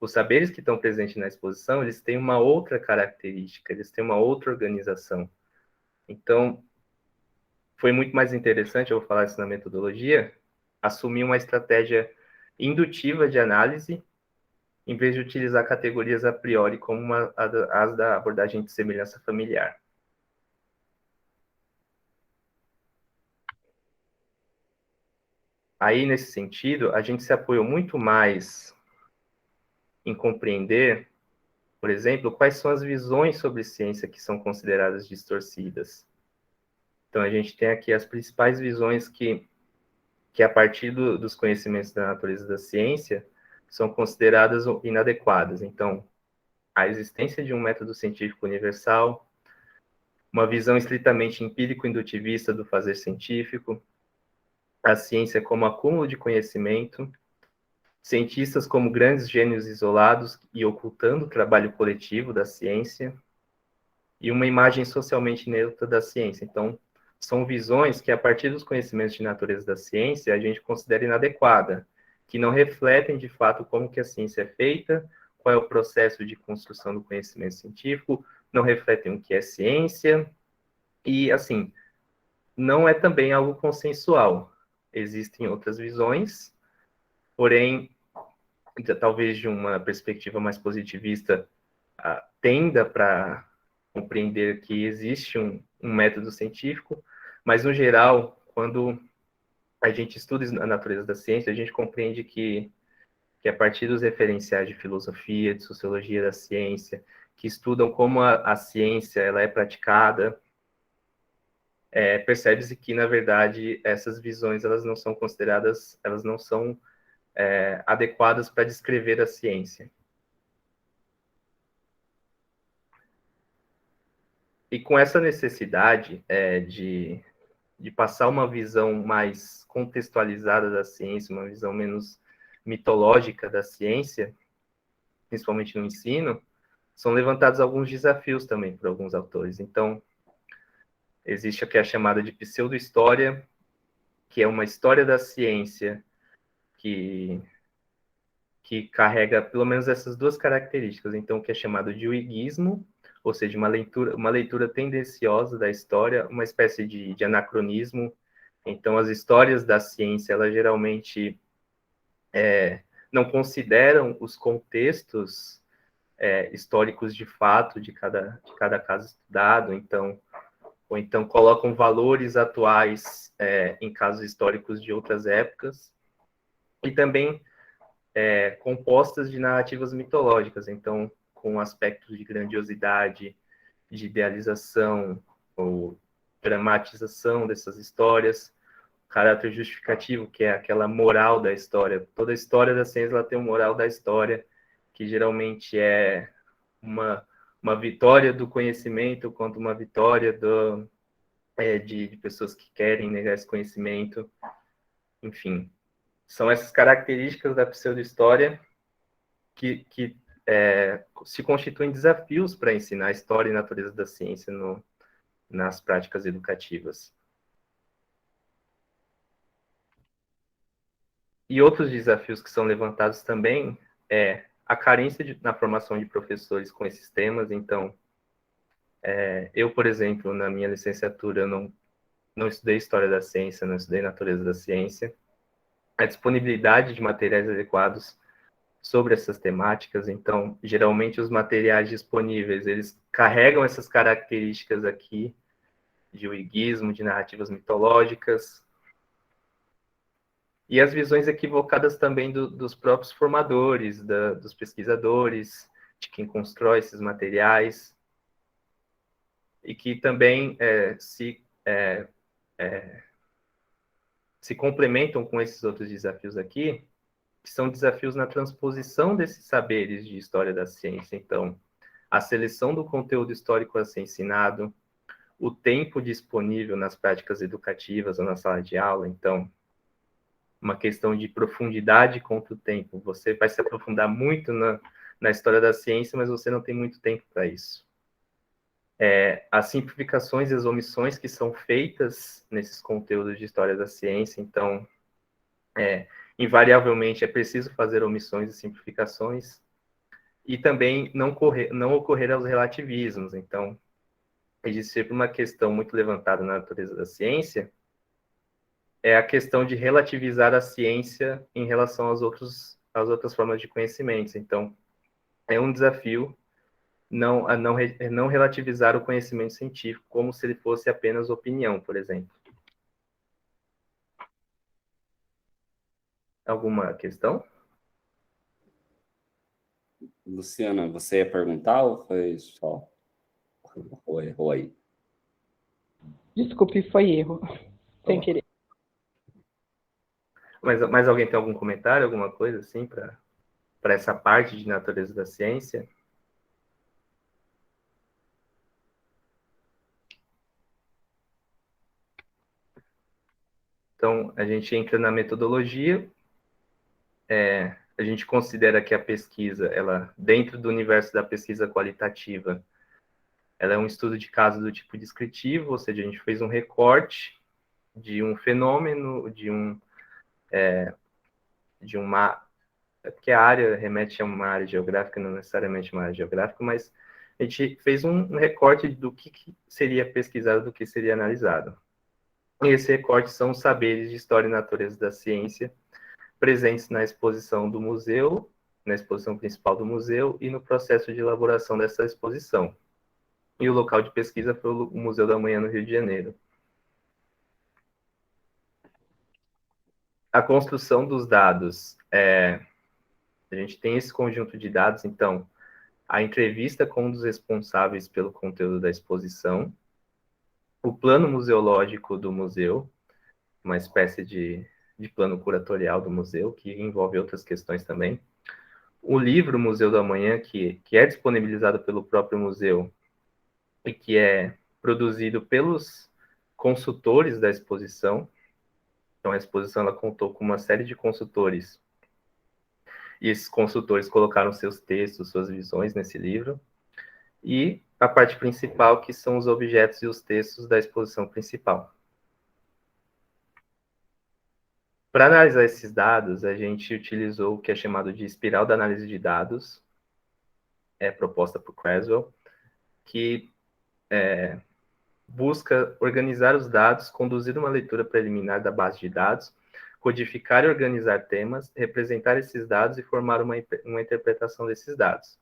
Os saberes que estão presentes na exposição, eles têm uma outra característica, eles têm uma outra organização. Então, foi muito mais interessante, eu vou falar isso na metodologia, assumir uma estratégia indutiva de análise, em vez de utilizar categorias a priori, como as da abordagem de semelhança familiar. Aí, nesse sentido, a gente se apoiou muito mais em compreender, por exemplo, quais são as visões sobre ciência que são consideradas distorcidas. Então, a gente tem aqui as principais visões que a partir dos conhecimentos da natureza da ciência, são consideradas inadequadas. Então, a existência de um método científico universal, uma visão estritamente empírico-indutivista do fazer científico, a ciência como acúmulo de conhecimento, cientistas como grandes gênios isolados e ocultando o trabalho coletivo da ciência, e uma imagem socialmente neutra da ciência. Então, são visões que, a partir dos conhecimentos de natureza da ciência, a gente considera inadequada, que não refletem, de fato, como que a ciência é feita, qual é o processo de construção do conhecimento científico, não refletem o que é ciência, e, assim, não é também algo consensual. Existem outras visões, porém, talvez de uma perspectiva mais positivista, tenda para compreender que existe um método científico, mas, no geral, quando a gente estuda a natureza da ciência, a gente compreende que a partir dos referenciais de filosofia, de sociologia da ciência, que estudam como a ciência ela é praticada, percebe-se que, na verdade, essas visões elas não são consideradas, elas não são adequadas para descrever a ciência. E com essa necessidade de passar uma visão mais contextualizada da ciência, uma visão menos mitológica da ciência, principalmente no ensino, são levantados alguns desafios também por alguns autores. Então, existe aqui a chamada de pseudo-história, que é uma história da ciência que carrega pelo menos essas duas características. Então, que é chamado de uiguismo, ou seja, uma leitura tendenciosa da história, uma espécie de anacronismo. Então, as histórias da ciência, elas geralmente não consideram os contextos históricos de fato de cada caso estudado, ou então colocam valores atuais em casos históricos de outras épocas, e também compostas de narrativas mitológicas, então com aspectos de grandiosidade, de idealização ou dramatização dessas histórias, caráter justificativo, que é aquela moral da história. Toda a história da ciência ela tem um moral da história, que geralmente é uma vitória do conhecimento contra uma vitória de pessoas que querem negar esse conhecimento. Enfim, são essas características da pseudo-história que se constituem desafios para ensinar a história e a natureza da ciência nas práticas educativas. E outros desafios que são levantados também é a carência na formação de professores com esses temas. Então, eu, por exemplo, na minha licenciatura, eu não estudei História da Ciência, não estudei Natureza da Ciência. A disponibilidade de materiais adequados sobre essas temáticas, então, geralmente os materiais disponíveis, eles carregam essas características aqui de uiguismo, de narrativas mitológicas, e as visões equivocadas também dos próprios formadores, dos pesquisadores, de quem constrói esses materiais, e que também se complementam com esses outros desafios aqui, que são desafios na transposição desses saberes de história da ciência. Então, a seleção do conteúdo histórico a ser ensinado, o tempo disponível nas práticas educativas ou na sala de aula. Então, uma questão de profundidade contra o tempo. Você vai se aprofundar muito na história da ciência, mas você não tem muito tempo para isso. As simplificações e as omissões que são feitas nesses conteúdos de história da ciência. Então, invariavelmente é preciso fazer omissões e simplificações, e também não ocorrer aos relativismos. Então, existe sempre uma questão muito levantada na natureza da ciência, é a questão de relativizar a ciência em relação às outras formas de conhecimentos. Então, é um desafio não relativizar o conhecimento científico como se ele fosse apenas opinião, por exemplo. Alguma questão? Luciana, você ia perguntar ou foi só? Errou aí. Desculpe, foi erro. Sem querer. Mas alguém tem algum comentário, alguma coisa assim, para essa parte de natureza da ciência? Então, a gente entra na metodologia, a gente considera que a pesquisa, ela, dentro do universo da pesquisa qualitativa, ela é um estudo de caso do tipo descritivo, ou seja, a gente fez um recorte de um fenômeno, porque a área remete a uma área geográfica, não necessariamente uma área geográfica, mas a gente fez um recorte do que seria pesquisado, do que seria analisado. E esse recorte são os saberes de história e natureza da ciência presentes na exposição do museu, na exposição principal do museu e no processo de elaboração dessa exposição. E o local de pesquisa foi o Museu da Manhã, no Rio de Janeiro. A construção dos dados, a gente tem esse conjunto de dados, então, a entrevista com um dos responsáveis pelo conteúdo da exposição, o plano museológico do museu, uma espécie de plano curatorial do museu, que envolve outras questões também. O livro Museu do Amanhã, que é disponibilizado pelo próprio museu e que é produzido pelos consultores da exposição. Então, a exposição ela contou com uma série de consultores, e esses consultores colocaram seus textos, suas visões nesse livro, e a parte principal, que são os objetos e os textos da exposição principal. Para analisar esses dados, a gente utilizou o que é chamado de espiral da análise de dados, proposta por Creswell, que busca organizar os dados, conduzir uma leitura preliminar da base de dados, codificar e organizar temas, representar esses dados e formar uma interpretação desses dados.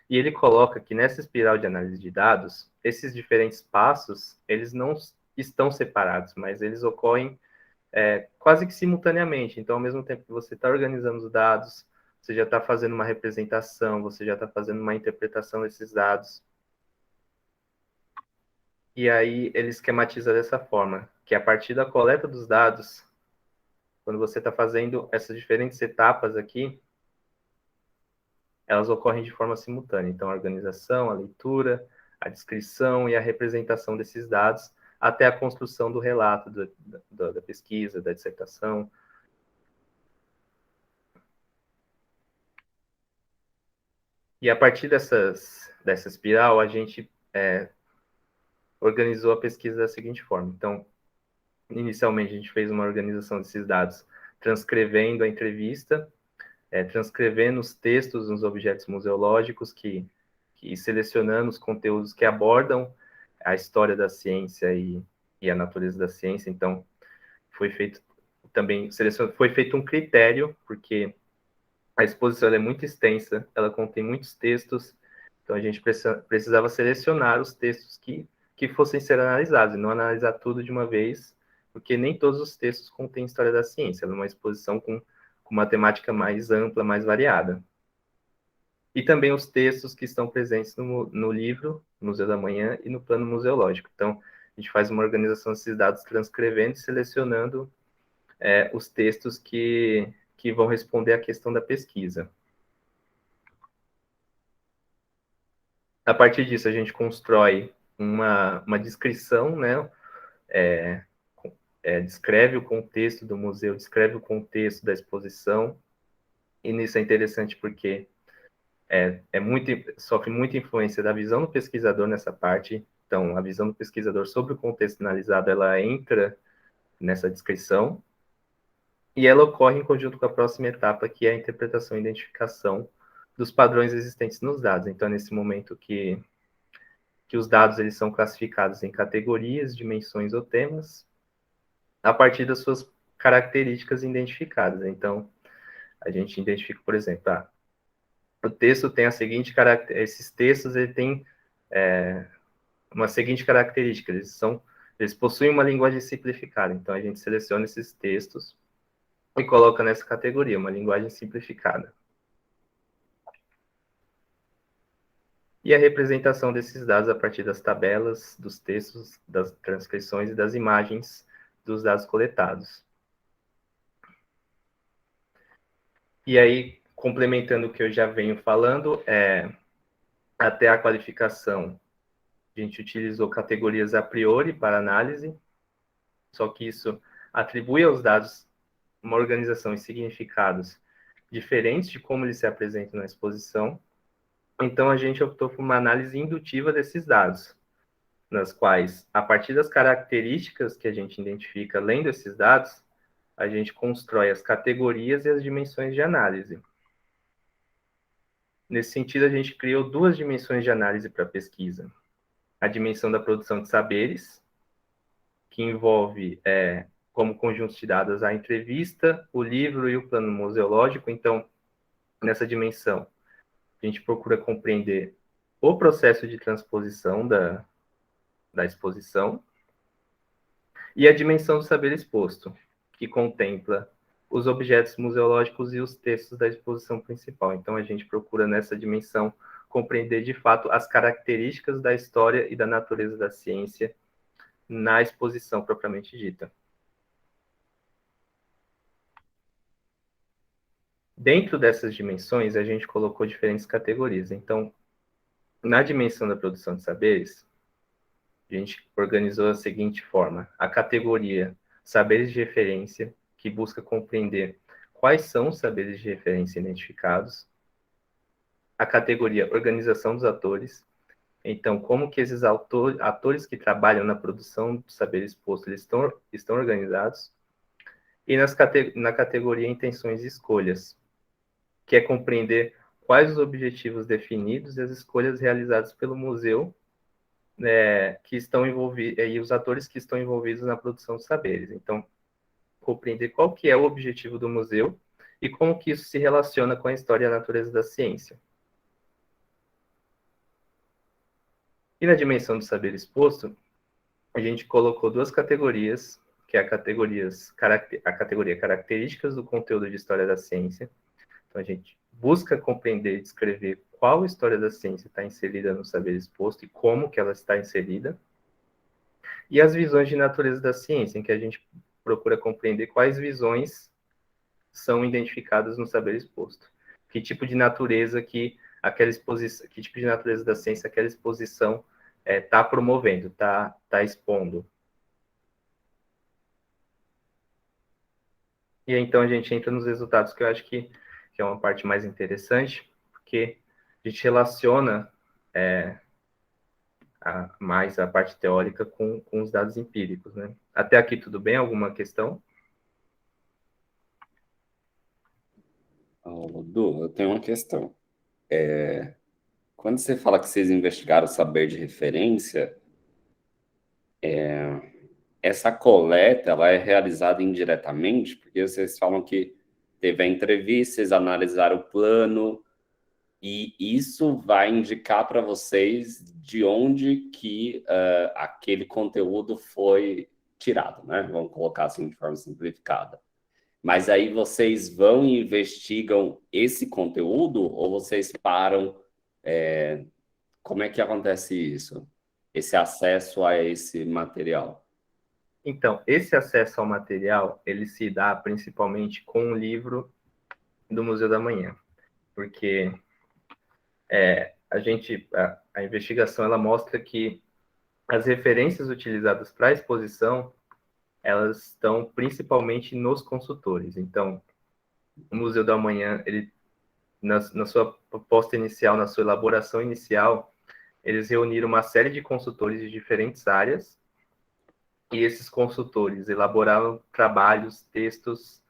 E ele coloca que nessa espiral de análise de dados, esses diferentes passos, eles não estão separados, mas eles ocorrem quase que simultaneamente. Então, ao mesmo tempo que você está organizando os dados, você já está fazendo uma representação, você já está fazendo uma interpretação desses dados. E aí ele esquematiza dessa forma, que a partir da coleta dos dados, quando você está fazendo essas diferentes etapas aqui, elas ocorrem de forma simultânea. Então, a organização, a leitura, a descrição e a representação desses dados, até a construção do relato da pesquisa, da dissertação. E a partir dessa espiral, a gente organizou a pesquisa da seguinte forma. Então, inicialmente, a gente fez uma organização desses dados, transcrevendo a entrevista, transcrevendo os textos nos objetos museológicos, e selecionando os conteúdos que abordam a história da ciência e a natureza da ciência. Então, foi feito um critério, porque a exposição é muito extensa, ela contém muitos textos, então a gente precisava selecionar os textos que fossem ser analisados, e não analisar tudo de uma vez, porque nem todos os textos contêm história da ciência, é uma exposição com uma temática mais ampla, mais variada. E também os textos que estão presentes no livro, Museu da Manhã, e no plano museológico. Então, a gente faz uma organização desses dados, transcrevendo e selecionando os textos que vão responder à questão da pesquisa. A partir disso, a gente constrói uma descrição, né? Descreve o contexto do museu, descreve o contexto da exposição, e nisso é interessante porque sofre muita influência da visão do pesquisador nessa parte. Então, a visão do pesquisador sobre o contexto analisado, ela entra nessa descrição, e ela ocorre em conjunto com a próxima etapa, que é a interpretação e identificação dos padrões existentes nos dados. Então, é nesse momento que os dados eles são classificados em categorias, dimensões ou temas, a partir das suas características identificadas. Então, a gente identifica, por exemplo, o texto tem a seguinte característica, esses textos ele tem uma seguinte característica, eles possuem uma linguagem simplificada. Então, a gente seleciona esses textos e coloca nessa categoria, uma linguagem simplificada. E a representação desses dados a partir das tabelas, dos textos, das transcrições e das imagens dos dados coletados. E aí, complementando o que eu já venho falando, até a qualificação, a gente utilizou categorias a priori para análise, só que isso atribui aos dados uma organização e significados diferentes de como eles se apresentam na exposição. Então, a gente optou por uma análise indutiva desses dados, nas quais, a partir das características que a gente identifica lendo esses dados, a gente constrói as categorias e as dimensões de análise. Nesse sentido, a gente criou duas dimensões de análise para a pesquisa. A dimensão da produção de saberes, que envolve, como conjunto de dados, a entrevista, o livro e o plano museológico. Então, nessa dimensão, a gente procura compreender o processo de transposição da exposição, e a dimensão do saber exposto, que contempla os objetos museológicos e os textos da exposição principal. Então, a gente procura, nessa dimensão, compreender, de fato, as características da história e da natureza da ciência na exposição propriamente dita. Dentro dessas dimensões, a gente colocou diferentes categorias. Então, na dimensão da produção de saberes, a gente organizou da seguinte forma: a categoria saberes de referência, que busca compreender quais são os saberes de referência identificados; a categoria organização dos atores, então, como que esses atores que trabalham na produção do saber exposto, eles estão organizados; e na categoria intenções e escolhas, que é compreender quais os objetivos definidos e as escolhas realizadas pelo museu, que estão envolvidos, e os atores que estão envolvidos na produção de saberes. Então, compreender qual que é o objetivo do museu e como que isso se relaciona com a história e a natureza da ciência. E na dimensão do saber exposto, a gente colocou duas categorias, que é a categoria características do conteúdo de história da ciência. Então, a gente busca compreender e descrever qual história da ciência está inserida no saber exposto e como que ela está inserida. E as visões de natureza da ciência, em que a gente procura compreender quais visões são identificadas no saber exposto. Que tipo de natureza que aquela exposição, que tipo de natureza da ciência aquela exposição está promovendo, está expondo. E aí, então a gente entra nos resultados, que eu acho que é uma parte mais interessante, porque a gente relaciona mais a parte teórica com os dados empíricos, né? Até aqui tudo bem? Alguma questão? Du, eu tenho uma questão. Quando você fala que vocês investigaram o saber de referência, essa coleta ela é realizada indiretamente, porque vocês falam que teve a entrevista, vocês analisaram o plano, e isso vai indicar para vocês de onde que aquele conteúdo foi tirado, né? Vamos colocar assim de forma simplificada. Mas aí vocês vão e investigam esse conteúdo ou vocês param? Como é que acontece isso? Esse acesso a esse material? Então, esse acesso ao material, ele se dá principalmente com o livro do Museu da Manhã, porque a investigação ela mostra que as referências utilizadas para a exposição, elas estão principalmente nos consultores. Então, o Museu da Manhã, ele, na sua proposta inicial, na sua elaboração inicial, eles reuniram uma série de consultores de diferentes áreas, e esses consultores elaboraram trabalhos, textos,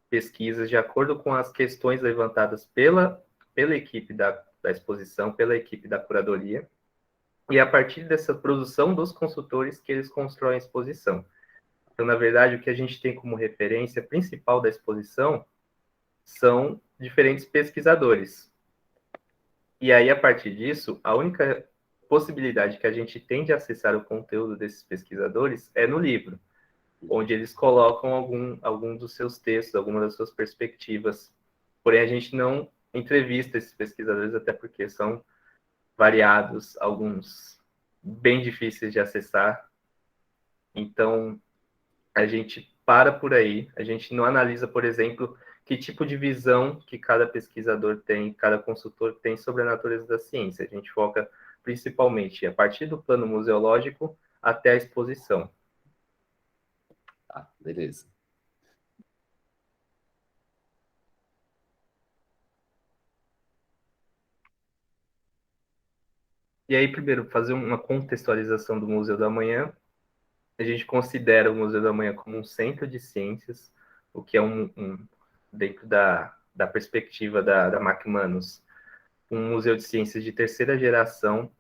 pesquisas de acordo com as questões levantadas pela equipe da exposição, pela equipe da curadoria, e a partir dessa produção dos consultores que eles constroem a exposição. Então, na verdade, o que a gente tem como referência principal da exposição são diferentes pesquisadores. E aí, a partir disso, a única possibilidade que a gente tem de acessar o conteúdo desses pesquisadores é no livro, onde eles colocam algum dos seus textos, alguma das suas perspectivas. Porém, a gente não entrevista esses pesquisadores, até porque são variados, alguns bem difíceis de acessar. Então, a gente para por aí, a gente não analisa, por exemplo, que tipo de visão que cada pesquisador tem, cada consultor tem sobre a natureza da ciência. A gente foca principalmente a partir do plano museológico até a exposição. Tá, beleza. E aí, primeiro, fazer uma contextualização do Museu da Manhã. A gente considera o Museu da Manhã como um centro de ciências, o que é dentro da perspectiva da McManus, um museu de ciências de terceira geração,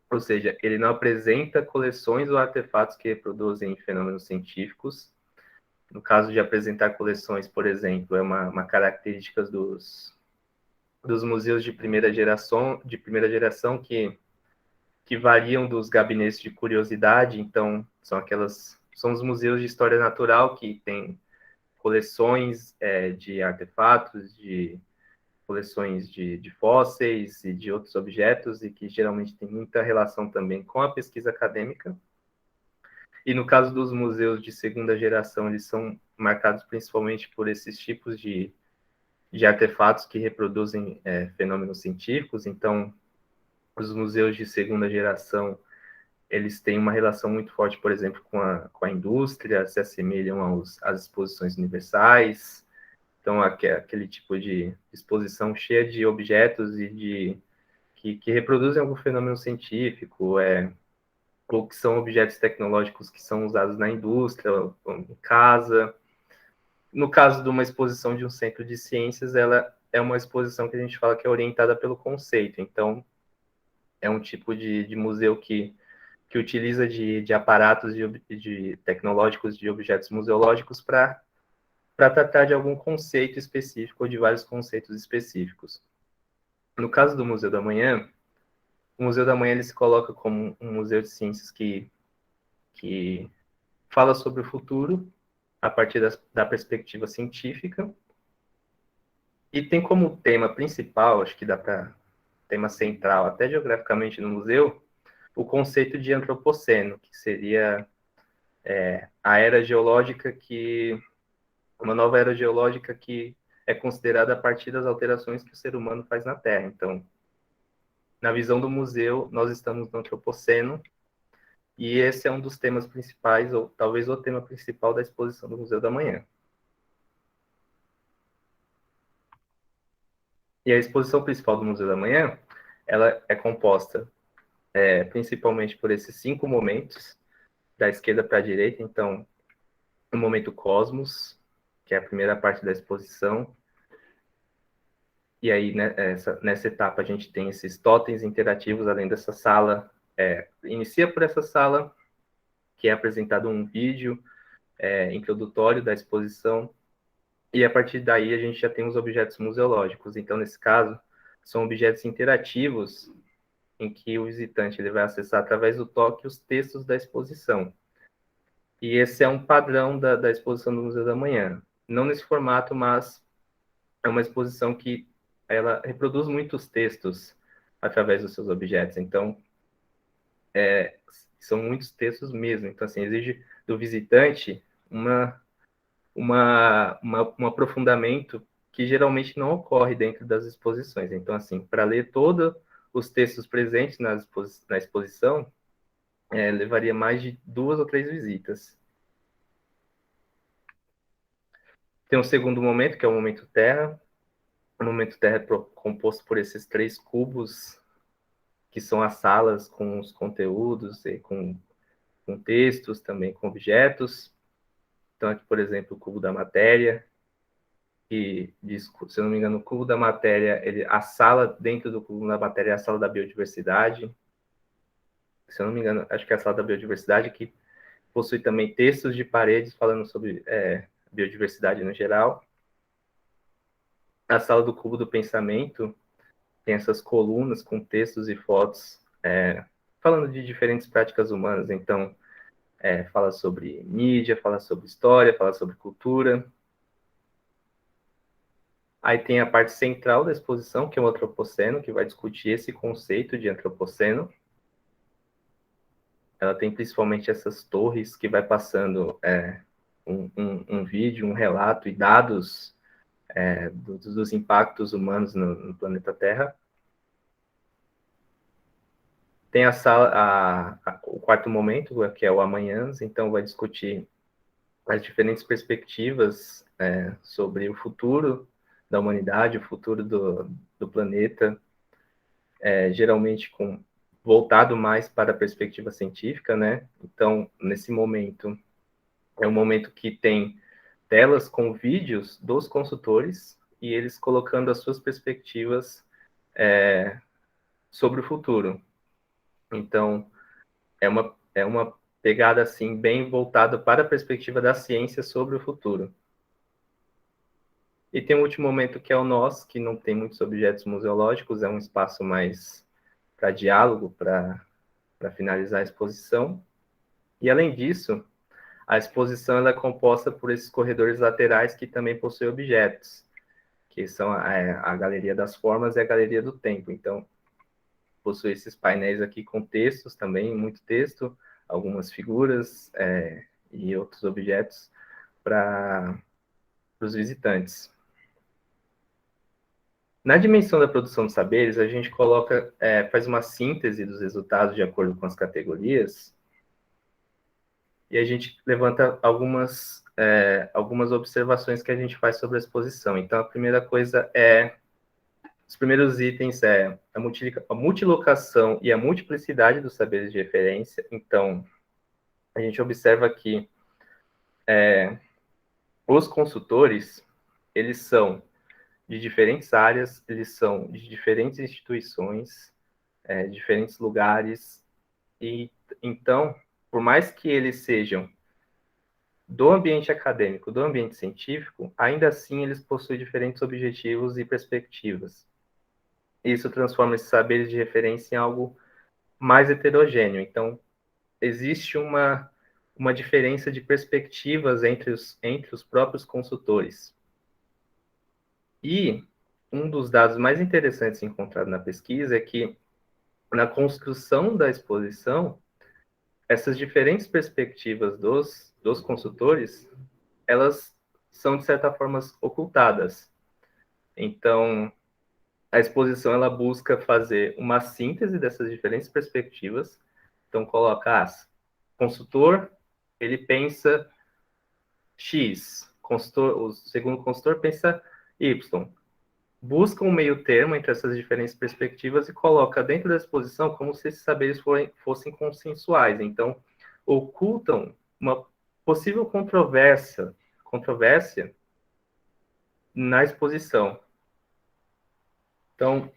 ou seja, ele não apresenta coleções ou artefatos que reproduzem fenômenos científicos. No caso de apresentar coleções, por exemplo, é uma característica dos museus de primeira geração que variam dos gabinetes de curiosidade. Então, são os museus de história natural que têm coleções de artefatos, de coleções de fósseis e de outros objetos, e que geralmente tem muita relação também com a pesquisa acadêmica. E no caso dos museus de segunda geração, eles são marcados principalmente por esses tipos de artefatos que reproduzem fenômenos científicos. Então, os museus de segunda geração, eles têm uma relação muito forte, por exemplo, com a indústria, se assemelham às exposições universais. Então, aquele tipo de exposição cheia de objetos e que reproduzem algum fenômeno científico, ou que são objetos tecnológicos que são usados na indústria, ou em casa. No caso de uma exposição de um centro de ciências, ela é uma exposição que a gente fala que é orientada pelo conceito. Então, é um tipo de museu que utiliza de aparatos de tecnológicos de objetos museológicos para tratar de algum conceito específico ou de vários conceitos específicos. No caso do Museu da Manhã, o Museu da Manhã ele se coloca como um museu de ciências que fala sobre o futuro a partir da perspectiva científica e tem como tema principal, acho que dá para tema central, até geograficamente no museu, o conceito de antropoceno, que seria a era geológica uma nova era geológica que é considerada a partir das alterações que o ser humano faz na Terra. Então, na visão do museu, nós estamos no antropoceno, e esse é um dos temas principais, ou talvez o tema principal da exposição do Museu da Manhã. E a exposição principal do Museu da Manhã, ela é composta principalmente por esses 5 momentos, da esquerda para a direita. Então, o momento Cosmos, que é a primeira parte da exposição. E aí, né, nessa etapa, a gente tem esses totens interativos, além dessa sala. Inicia por essa sala, que é apresentado um vídeo introdutório da exposição, e a partir daí a gente já tem os objetos museológicos. Então, nesse caso, são objetos interativos em que o visitante ele vai acessar através do toque os textos da exposição. E esse é um padrão da exposição do Museu da Manhã. Não nesse formato, mas é uma exposição que ela reproduz muitos textos através dos seus objetos. Então, são muitos textos mesmo. Então, assim, exige do visitante um aprofundamento que geralmente não ocorre dentro das exposições. Então, assim, para ler todos os textos presentes na exposição, levaria mais de 2 ou 3 visitas. Tem um segundo momento, que é o momento Terra. O momento Terra é composto por esses 3 cubos, que são as salas com os conteúdos, e com textos, também com objetos. Então, aqui, por exemplo, o cubo da matéria, que, se eu não me engano, o cubo da matéria, a sala dentro do cubo da matéria é a sala da biodiversidade. Se eu não me engano, acho que é a sala da biodiversidade, que possui também textos de paredes falando sobre biodiversidade no geral. A sala do cubo do pensamento tem essas colunas com textos e fotos falando de diferentes práticas humanas. Então, fala sobre mídia, fala sobre história, fala sobre cultura. Aí tem a parte central da exposição, que é o antropoceno, que vai discutir esse conceito de antropoceno. Ela tem principalmente essas torres que vai passando um vídeo, um relato e dados dos impactos humanos no planeta Terra. Tem a sala, o quarto momento, que é o Amanhãs, então vai discutir as diferentes perspectivas sobre o futuro da humanidade, o futuro do planeta, geralmente voltado mais para a perspectiva científica, né? Então, nesse momento, é um momento que tem telas com vídeos dos consultores e eles colocando as suas perspectivas sobre o futuro. Então, é uma pegada, assim, bem voltada para a perspectiva da ciência sobre o futuro. E tem um último momento que é o nós, que não tem muitos objetos museológicos, é um espaço mais para diálogo, para finalizar a exposição. E, além disso, a exposição ela é composta por esses corredores laterais que também possuem objetos, que são a Galeria das Formas e a Galeria do Tempo. Então, possui esses painéis aqui com textos também, muito texto, algumas figuras e outros objetos para os visitantes. Na dimensão da produção de saberes, a gente faz uma síntese dos resultados de acordo com as categorias e a gente levanta algumas observações que a gente faz sobre a exposição. Então, a primeira coisa os primeiros itens a multilocação e a multiplicidade dos saberes de referência. Então, a gente observa que os consultores, eles são de diferentes áreas, eles são de diferentes instituições, diferentes lugares, e então, por mais que eles sejam do ambiente acadêmico, do ambiente científico, ainda assim eles possuem diferentes objetivos e perspectivas. Isso transforma esses saberes de referência em algo mais heterogêneo. Então, existe uma diferença de perspectivas entre os próprios consultores. E um dos dados mais interessantes encontrados na pesquisa é que, na construção da exposição, essas diferentes perspectivas dos consultores, elas são, de certa forma, ocultadas. Então, a exposição ela busca fazer uma síntese dessas diferentes perspectivas. Então, coloca, consultor, ele pensa X, o segundo consultor pensa Y. Busca um meio termo entre essas diferentes perspectivas e coloca dentro da exposição como se esses saberes fossem consensuais. Então, ocultam uma possível controvérsia na exposição. Então,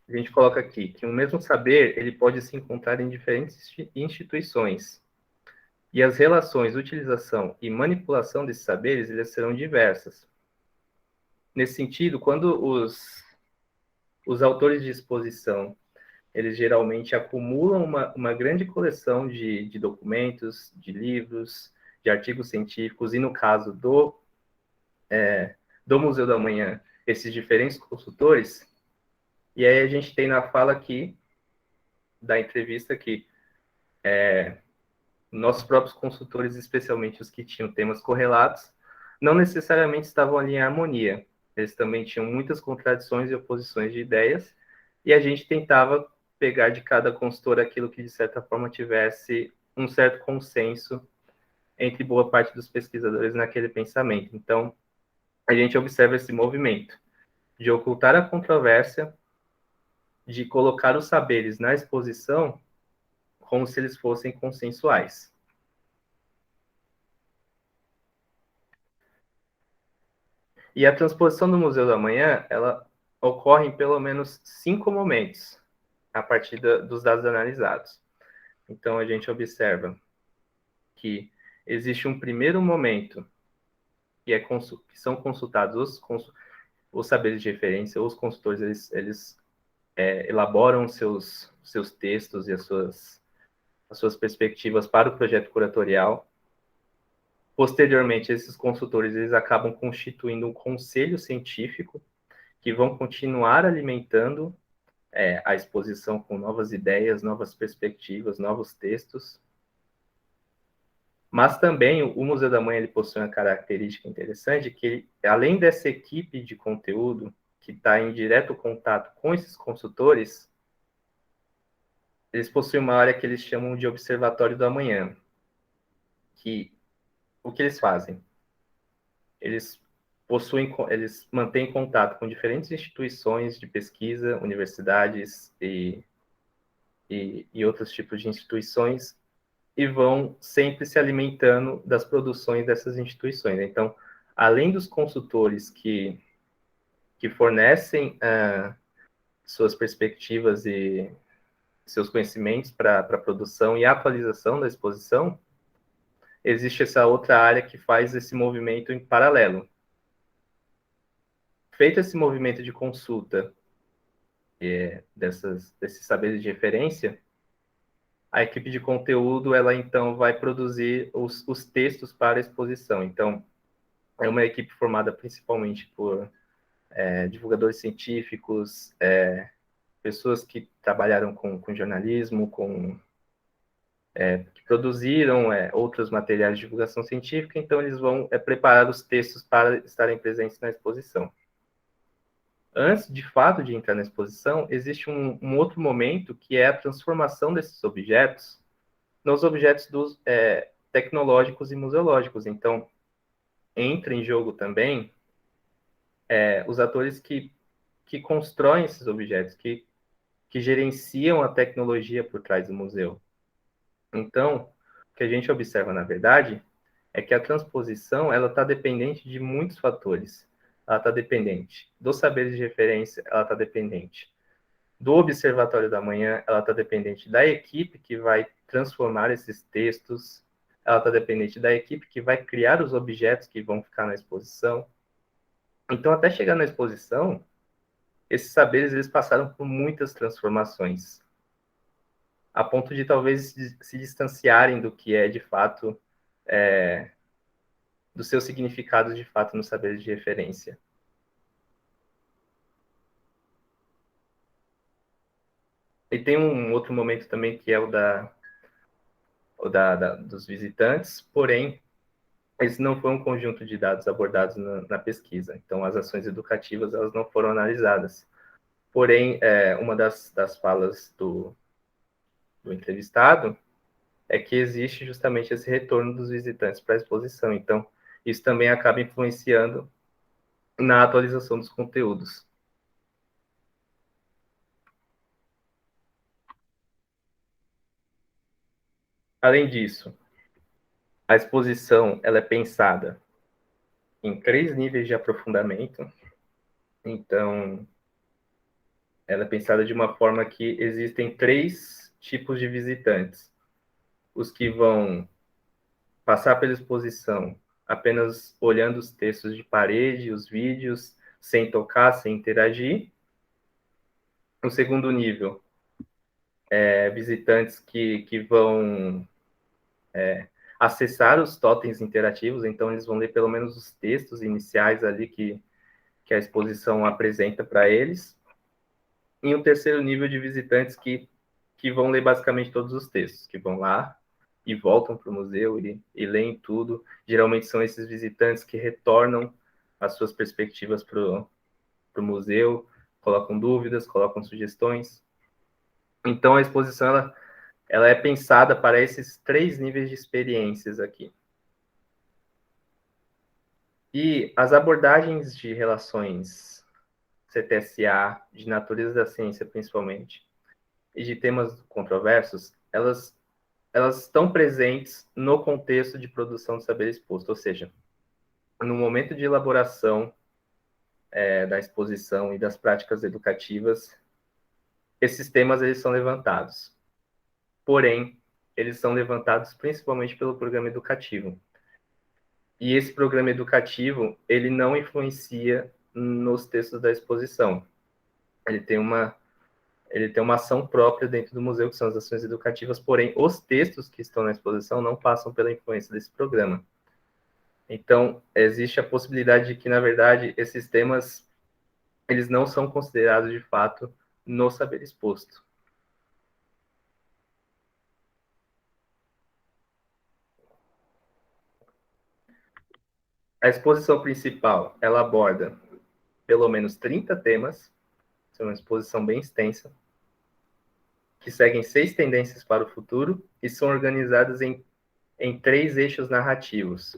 a gente coloca aqui que o mesmo saber ele pode se encontrar em diferentes instituições. E as relações, utilização e manipulação desses saberes eles serão diversas. Nesse sentido, quando os autores de exposição eles geralmente acumulam uma grande coleção de documentos, de livros, de artigos científicos, e no caso do Museu da Manhã, esses diferentes consultores, e aí a gente tem na fala aqui, da entrevista, que nossos próprios consultores, especialmente os que tinham temas correlatos, não necessariamente estavam ali em harmonia. Eles também tinham muitas contradições e oposições de ideias, e a gente tentava pegar de cada consultor aquilo que, de certa forma, tivesse um certo consenso entre boa parte dos pesquisadores naquele pensamento. Então, a gente observa esse movimento de ocultar a controvérsia, de colocar os saberes na exposição como se eles fossem consensuais. E a transposição do Museu da Manhã, ela ocorre em pelo menos 5 momentos, a partir dos dados analisados. Então, a gente observa que existe um primeiro momento que são consultados os saberes de referência, os consultores, eles elaboram seus textos e as suas perspectivas para o projeto curatorial. Posteriormente, esses consultores eles acabam constituindo um conselho científico que vão continuar alimentando a exposição com novas ideias, novas perspectivas, novos textos. Mas também o Museu da Manhã ele possui uma característica interessante que, além dessa equipe de conteúdo que está em direto contato com esses consultores, eles possuem uma área que eles chamam de Observatório do Amanhã, que o que eles fazem? Eles mantêm contato com diferentes instituições de pesquisa, universidades e outros tipos de instituições, e vão sempre se alimentando das produções dessas instituições. Então, além dos consultores que fornecem suas perspectivas e seus conhecimentos para a produção e atualização da exposição, existe essa outra área que faz esse movimento em paralelo. Feito esse movimento de consulta desses saberes de referência, a equipe de conteúdo, ela então vai produzir os textos para a exposição. Então, é uma equipe formada principalmente por divulgadores científicos, pessoas que trabalharam com jornalismo, com que produziram outros materiais de divulgação científica, então eles vão preparar os textos para estarem presentes na exposição. Antes, de fato, de entrar na exposição, existe um outro momento, que é a transformação desses objetos nos objetos tecnológicos e museológicos. Então, entra em jogo também os atores que constroem esses objetos, que gerenciam a tecnologia por trás do museu. Então, o que a gente observa, na verdade, é que a transposição ela está dependente de muitos fatores. Ela está dependente dos saberes de referência, ela está dependente do Observatório da Manhã, ela está dependente da equipe que vai transformar esses textos, ela está dependente da equipe que vai criar os objetos que vão ficar na exposição. Então, até chegar na exposição, esses saberes eles passaram por muitas transformações, a ponto de talvez se distanciarem do que é de fato, do seu significado de fato nos saberes de referência. E tem um outro momento também que é o dos visitantes, porém, esse não foi um conjunto de dados abordados na pesquisa. Então, as ações educativas elas não foram analisadas. Porém, uma das falas do entrevistado é que existe justamente esse retorno dos visitantes para a exposição. Então, isso também acaba influenciando na atualização dos conteúdos. Além disso, a exposição ela é pensada em 3 níveis de aprofundamento. Então, ela é pensada de uma forma que existem 3 tipos de visitantes. Os que vão passar pela exposição apenas olhando os textos de parede, os vídeos, sem tocar, sem interagir. O segundo nível visitantes que vão acessar os totens interativos, então eles vão ler pelo menos os textos iniciais ali que a exposição apresenta para eles. E o terceiro nível de visitantes que vão ler basicamente todos os textos, que vão lá e voltam para o museu e leem tudo. Geralmente são esses visitantes que retornam as suas perspectivas para o museu, colocam dúvidas, colocam sugestões. Então, a exposição ela é pensada para esses 3 níveis de experiências aqui. E as abordagens de relações CTSA, de natureza da ciência principalmente, e de temas controversos, elas estão presentes no contexto de produção de saber exposto, ou seja, no momento de elaboração da exposição e das práticas educativas, esses temas eles são levantados. Porém, eles são levantados principalmente pelo programa educativo. E esse programa educativo, ele não influencia nos textos da exposição. Ele tem uma ação própria dentro do museu, que são as ações educativas, porém, os textos que estão na exposição não passam pela influência desse programa. Então, existe a possibilidade de que, na verdade, esses temas, eles não são considerados, de fato, no saber exposto. A exposição principal, ela aborda pelo menos 30 temas, é uma exposição bem extensa, que seguem 6 tendências para o futuro e são organizadas em 3 eixos narrativos.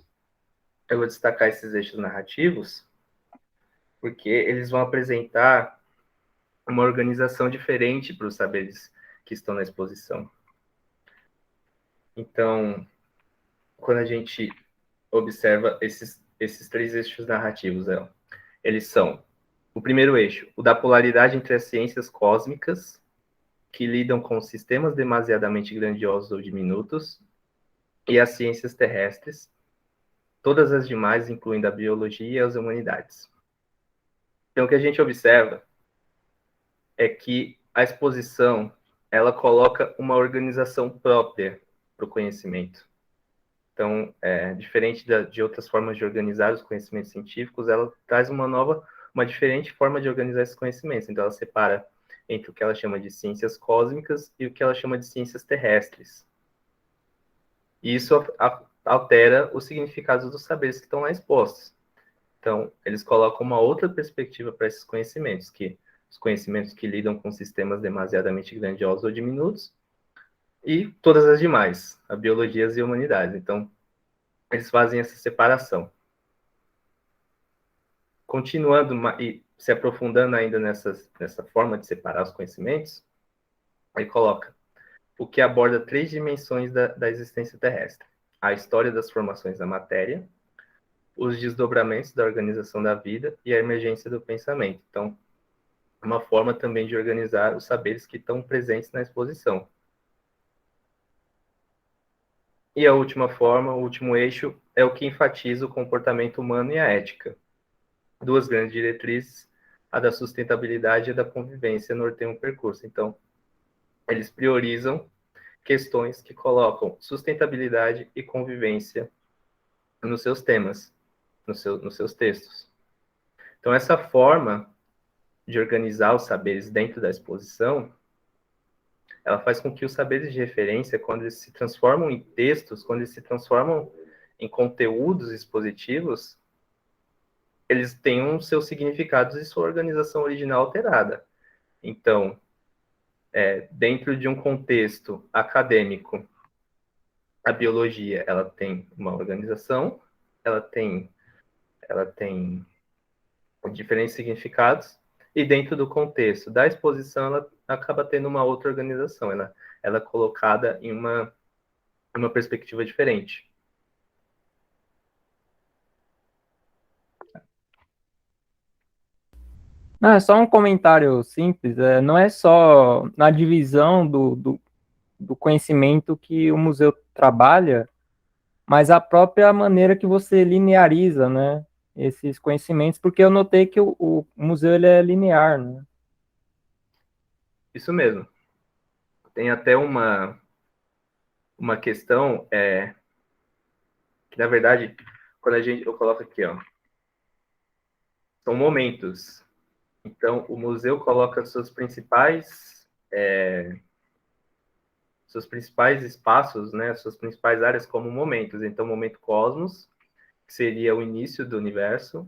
Eu vou destacar esses eixos narrativos porque eles vão apresentar uma organização diferente para os saberes que estão na exposição. Então, quando a gente observa esses 3 eixos narrativos, eles são o primeiro eixo, o da polaridade entre as ciências cósmicas, que lidam com sistemas demasiadamente grandiosos ou diminutos, e as ciências terrestres, todas as demais, incluindo a biologia e as humanidades. Então, o que a gente observa é que a exposição, ela coloca uma organização própria para o conhecimento. Então, diferente de outras formas de organizar os conhecimentos científicos, ela traz uma diferente forma de organizar esses conhecimentos. Então, ela separa entre o que ela chama de ciências cósmicas e o que ela chama de ciências terrestres. E isso altera os significados dos saberes que estão lá expostos. Então, eles colocam uma outra perspectiva para esses conhecimentos, que os conhecimentos que lidam com sistemas demasiadamente grandiosos ou diminutos, e todas as demais, a biologias e humanidades. Então, eles fazem essa separação. Continuando e se aprofundando ainda nessa forma de separar os conhecimentos, aí coloca o que aborda 3 dimensões da existência terrestre: a história das formações da matéria, os desdobramentos da organização da vida e a emergência do pensamento. Então, uma forma também de organizar os saberes que estão presentes na exposição. E a última forma, o último eixo, é o que enfatiza o comportamento humano e a ética. 2 grandes diretrizes, a da sustentabilidade e a da convivência, norteiam o percurso. Então, eles priorizam questões que colocam sustentabilidade e convivência nos seus temas, nos seus textos. Então, essa forma de organizar os saberes dentro da exposição, ela faz com que os saberes de referência, quando eles se transformam em textos, quando eles se transformam em conteúdos expositivos, eles tenham seus significados e sua organização original alterada. Então, dentro de um contexto acadêmico, a biologia ela tem uma organização, ela tem diferentes significados, e dentro do contexto da exposição, ela acaba tendo uma outra organização, ela é colocada em uma perspectiva diferente. Não, é só um comentário simples, não é só na divisão do conhecimento que o museu trabalha, mas a própria maneira que você lineariza, né, esses conhecimentos, porque eu notei que o museu ele é linear, né? Isso mesmo. Tem até uma questão que, na verdade, quando eu coloco aqui, ó, são momentos. Então, o museu coloca seus principais espaços, né, suas principais áreas como momentos. Então, o momento cosmos, que seria o início do universo,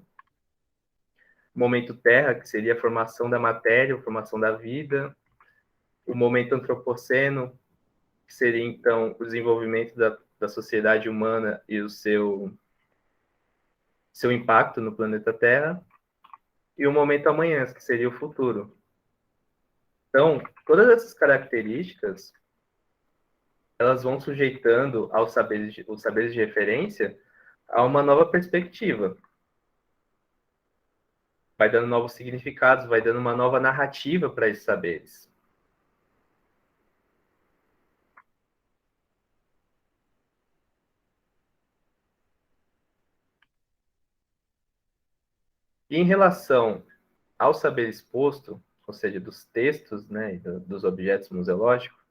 o momento terra, que seria a formação da matéria, a formação da vida, o momento antropoceno, que seria, então, o desenvolvimento da sociedade humana e o seu impacto no planeta Terra, e o momento amanhã, que seria o futuro. Então, todas essas características, elas vão sujeitando os saberes de referência a uma nova perspectiva. Vai dando novos significados, vai dando uma nova narrativa para esses saberes. E em relação ao saber exposto, ou seja, dos textos, né, e dos objetos museológicos,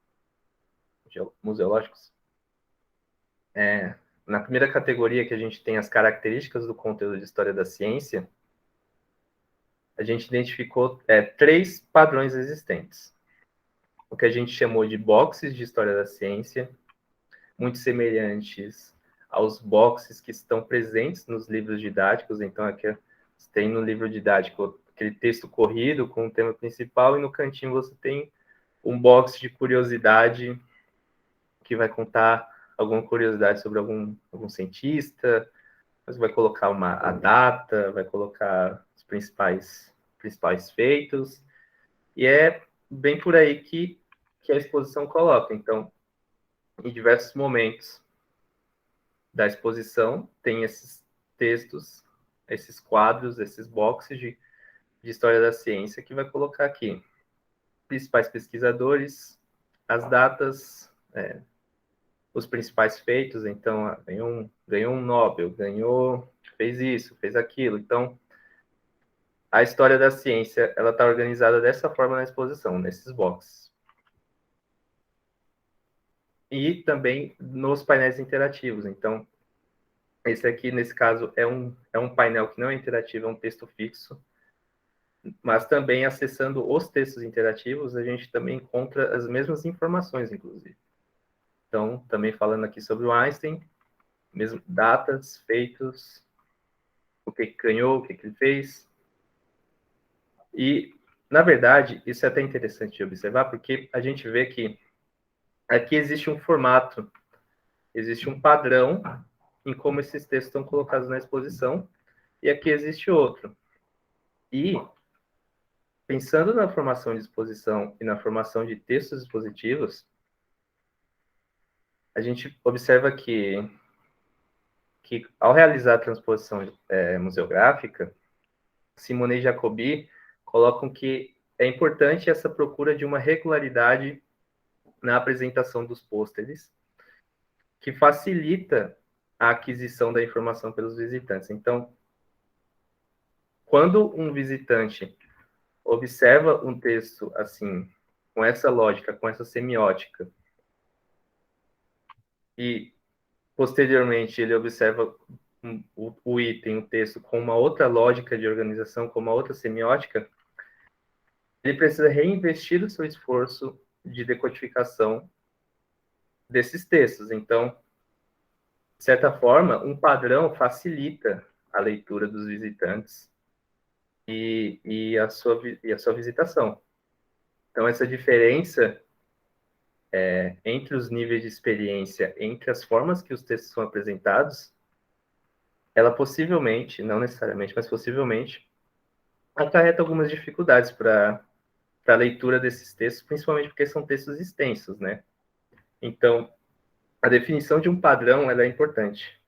na primeira categoria que a gente tem as características do conteúdo de história da ciência, a gente identificou 3 padrões existentes. O que a gente chamou de boxes de história da ciência, muito semelhantes aos boxes que estão presentes nos livros didáticos. Então, aqui você tem no livro didático aquele texto corrido com o tema principal, e no cantinho você tem um box de curiosidade que vai contar alguma curiosidade sobre algum cientista, você vai colocar a data, vai colocar os principais feitos, e é bem por aí que a exposição coloca. Então, em diversos momentos da exposição, tem esses textos, esses quadros, esses boxes de história da ciência que vai colocar aqui principais pesquisadores, as datas, os principais feitos. Então, ganhou um Nobel, fez isso, fez aquilo. Então, a história da ciência, ela está organizada dessa forma na exposição, nesses boxes. E também nos painéis interativos. Então, esse aqui, nesse caso, é um painel que não é interativo, é um texto fixo, mas também acessando os textos interativos, a gente também encontra as mesmas informações, inclusive. Então, também falando aqui sobre o Einstein, mesmo datas, feitos, o que ganhou, o que ele fez. E, na verdade, isso é até interessante de observar, porque a gente vê que aqui existe um formato, existe um padrão em como esses textos estão colocados na exposição, e aqui existe outro. E, pensando na formação de exposição e na formação de textos expositivos, a gente observa que ao realizar a transposição museográfica, Simone e Jacobi colocam que é importante essa procura de uma regularidade na apresentação dos pôsteres, que facilita a aquisição da informação pelos visitantes. Então, quando um visitante observa um texto assim, com essa lógica, com essa semiótica, e posteriormente ele observa o item, o texto, com uma outra lógica de organização, com uma outra semiótica, ele precisa reinvestir o seu esforço de decodificação desses textos. Então, de certa forma, um padrão facilita a leitura dos visitantes e a sua visitação. Então, essa diferença entre os níveis de experiência, entre as formas que os textos são apresentados, ela possivelmente, não necessariamente, mas possivelmente, acarreta algumas dificuldades para a leitura desses textos, principalmente porque são textos extensos, né? Então, a definição de um padrão ela é importante.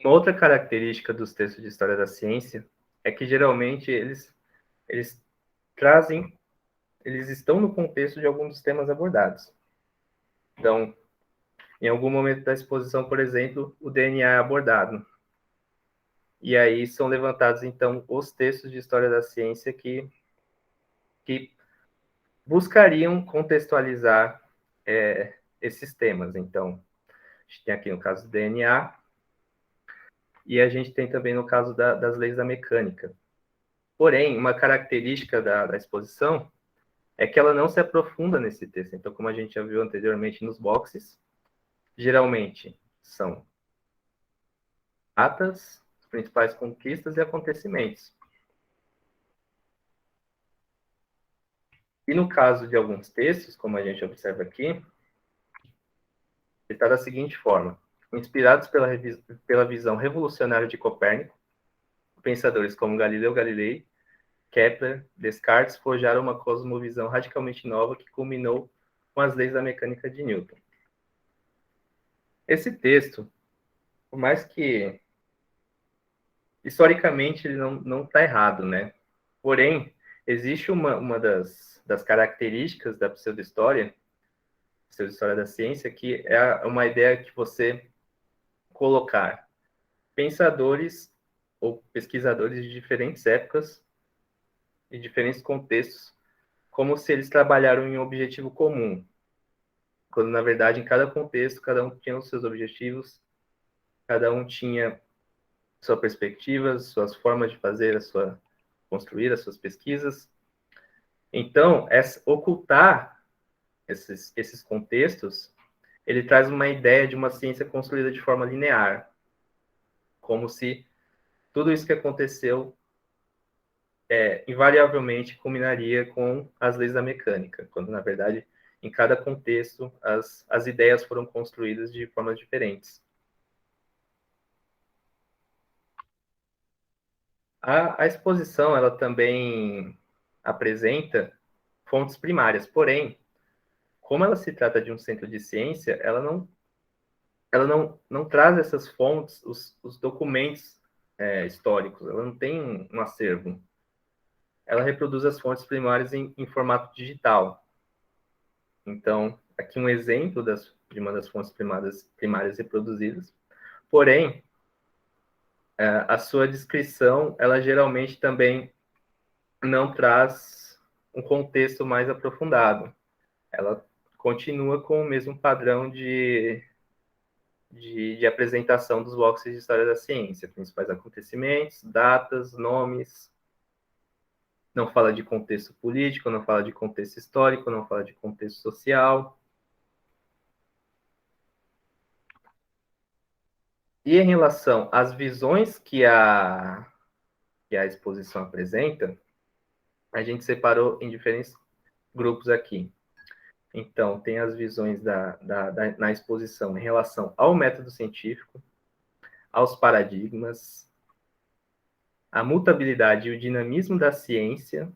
Uma outra característica dos textos de história da ciência é que geralmente eles trazem, eles estão no contexto de algum dos temas abordados. Então, em algum momento da exposição, por exemplo, o DNA é abordado. E aí são levantados, então, os textos de história da ciência que buscariam contextualizar esses temas. Então, a gente tem aqui no caso do DNA, e a gente tem também no caso das leis da mecânica. Porém, uma característica da exposição é que ela não se aprofunda nesse texto. Então, como a gente já viu anteriormente nos boxes, geralmente são datas, principais conquistas e acontecimentos. E no caso de alguns textos, como a gente observa aqui, ele está da seguinte forma: inspirados pela visão revolucionária de Copérnico, pensadores como Galileu Galilei, Kepler, Descartes forjaram uma cosmovisão radicalmente nova que culminou com as leis da mecânica de Newton. Esse texto, por mais que historicamente ele não está errado, né? Porém, existe uma das características da pseudo-história da ciência, que é uma ideia que você colocar pensadores ou pesquisadores de diferentes épocas e diferentes contextos, como se eles trabalharam em um objetivo comum, quando, na verdade, em cada contexto, cada um tinha os seus objetivos, cada um tinha sua perspectiva, suas formas de fazer, construir as suas pesquisas. Então, ocultar esses contextos, ele traz uma ideia de uma ciência construída de forma linear, como se tudo isso que aconteceu invariavelmente culminaria com as leis da mecânica, quando, na verdade, em cada contexto, as ideias foram construídas de formas diferentes. A exposição, ela também apresenta fontes primárias, porém, como ela se trata de um centro de ciência, ela não traz essas fontes, os documentos históricos, ela não tem um acervo. Ela reproduz as fontes primárias em formato digital. Então, aqui um exemplo de uma das fontes primárias reproduzidas. Porém, a sua descrição, ela geralmente também não traz um contexto mais aprofundado. Ela continua com o mesmo padrão de apresentação dos boxes de história da ciência, principais acontecimentos, datas, nomes. não fala de contexto político, não fala de contexto histórico, não fala de contexto social. E em relação às visões que a exposição apresenta, a gente separou em diferentes grupos aqui. Então, tem as visões na exposição em relação ao método científico, aos paradigmas, à mutabilidade e o dinamismo da ciência,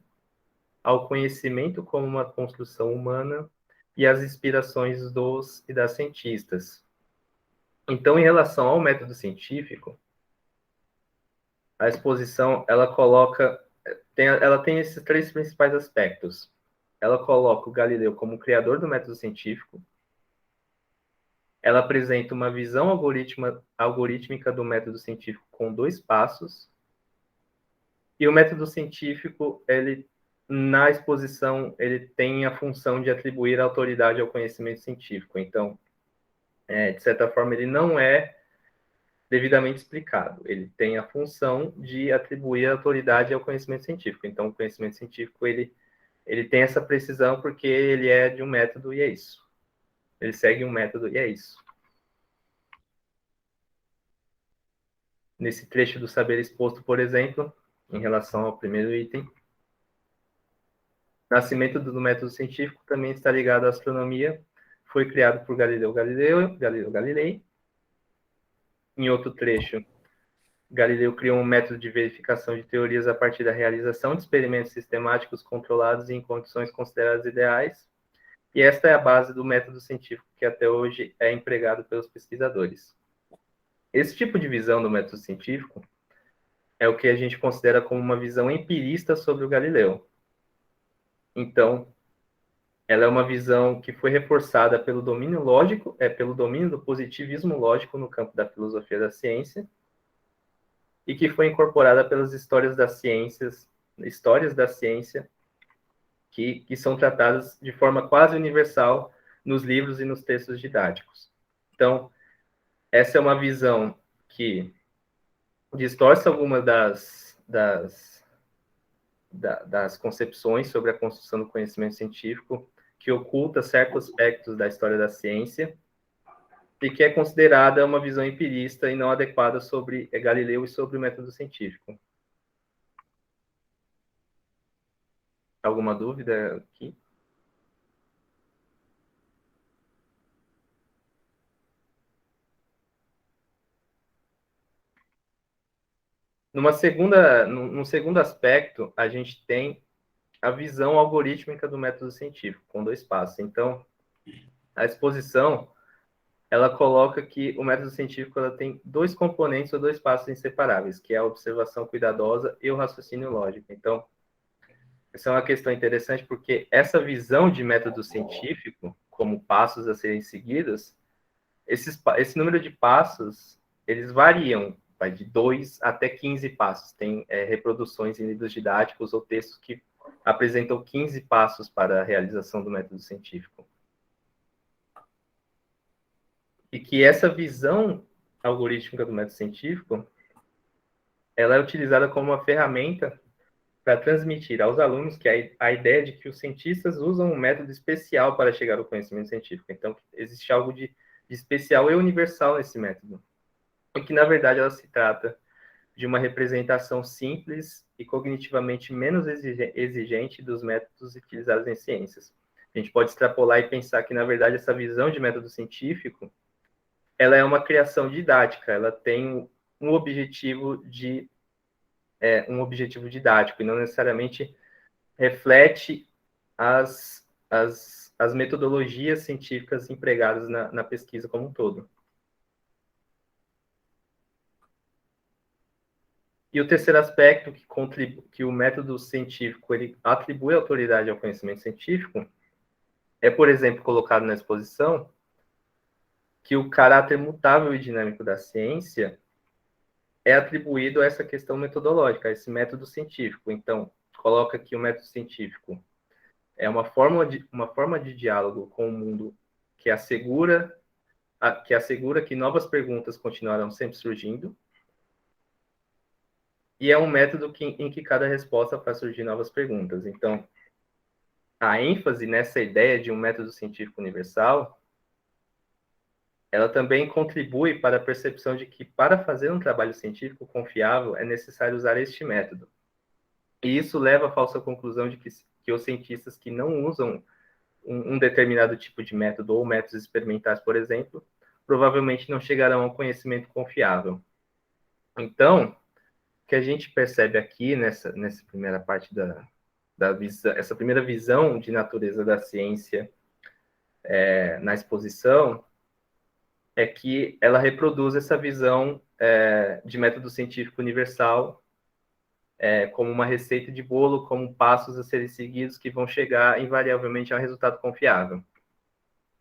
ao conhecimento como uma construção humana e às inspirações dos e das cientistas. Então, em relação ao método científico, a exposição ela tem esses três principais aspectos. Ela coloca o Galileu como criador do método científico. Ela apresenta uma visão algorítmica do método científico com 2 passos. E o método científico, na exposição, ele tem a função de atribuir autoridade ao conhecimento científico. Então, de certa forma, ele não é devidamente explicado. Ele tem a função de atribuir autoridade ao conhecimento científico. Então, o conhecimento científico, ele tem essa precisão porque ele é de um método e é isso. Ele segue um método e é isso. Nesse trecho do saber exposto, por exemplo, em relação ao primeiro item, o nascimento do método científico também está ligado à astronomia. Foi criado por Galileu Galilei. Em outro trecho, Galileu criou um método de verificação de teorias a partir da realização de experimentos sistemáticos controlados em condições consideradas ideais. E esta é a base do método científico que até hoje é empregado pelos pesquisadores. Esse tipo de visão do método científico é o que a gente considera como uma visão empirista sobre o Galileu. Então, ela é uma visão que foi reforçada pelo domínio lógico, pelo domínio do positivismo lógico no campo da filosofia da ciência, e que foi incorporada pelas histórias da ciência, que são tratadas de forma quase universal nos livros e nos textos didáticos. Então, essa é uma visão que distorce algumas das concepções sobre a construção do conhecimento científico, que oculta certos aspectos da história da ciência e que é considerada uma visão empirista e não adequada sobre Galileu e sobre o método científico. Alguma dúvida aqui? Num segundo aspecto, a gente tem a visão algorítmica do método científico, com 2 passos. Então, a exposição, ela coloca que o método científico ela tem 2 componentes ou 2 passos inseparáveis, que é a observação cuidadosa e o raciocínio lógico. Então, essa é uma questão interessante, porque essa visão de método científico, como passos a serem seguidos, esse número de passos, eles variam, vai de 2 até 15 passos. Tem reproduções em livros didáticos ou textos que apresentam 15 passos para a realização do método científico. E que essa visão algorítmica do método científico, ela é utilizada como uma ferramenta para transmitir aos alunos que a ideia de que os cientistas usam um método especial para chegar ao conhecimento científico. Então, existe algo de especial e universal nesse método. E que, na verdade, ela se trata de uma representação simples e cognitivamente menos exigente dos métodos utilizados em ciências. A gente pode extrapolar e pensar que, na verdade, essa visão de método científico, ela é uma criação didática, ela tem um objetivo didático e não necessariamente reflete as metodologias científicas empregadas na pesquisa como um todo. E o terceiro aspecto que o método científico ele atribui autoridade ao conhecimento científico é, por exemplo, colocado na exposição que o caráter mutável e dinâmico da ciência é atribuído a essa questão metodológica, a esse método científico. Então, coloca que o método científico é uma forma de diálogo com o mundo que assegura que novas perguntas continuarão sempre surgindo, e é um método em que cada resposta faz surgir novas perguntas. Então, a ênfase nessa ideia de um método científico universal, ela também contribui para a percepção de que, para fazer um trabalho científico confiável, é necessário usar este método. E isso leva à falsa conclusão de que os cientistas que não usam um determinado tipo de método ou métodos experimentais, por exemplo, provavelmente não chegarão a um conhecimento confiável. Então, o que a gente percebe aqui nessa primeira parte da visão, essa primeira visão de natureza da ciência na exposição, é que ela reproduz essa visão de método científico universal como uma receita de bolo, como passos a serem seguidos que vão chegar invariavelmente a um resultado confiável.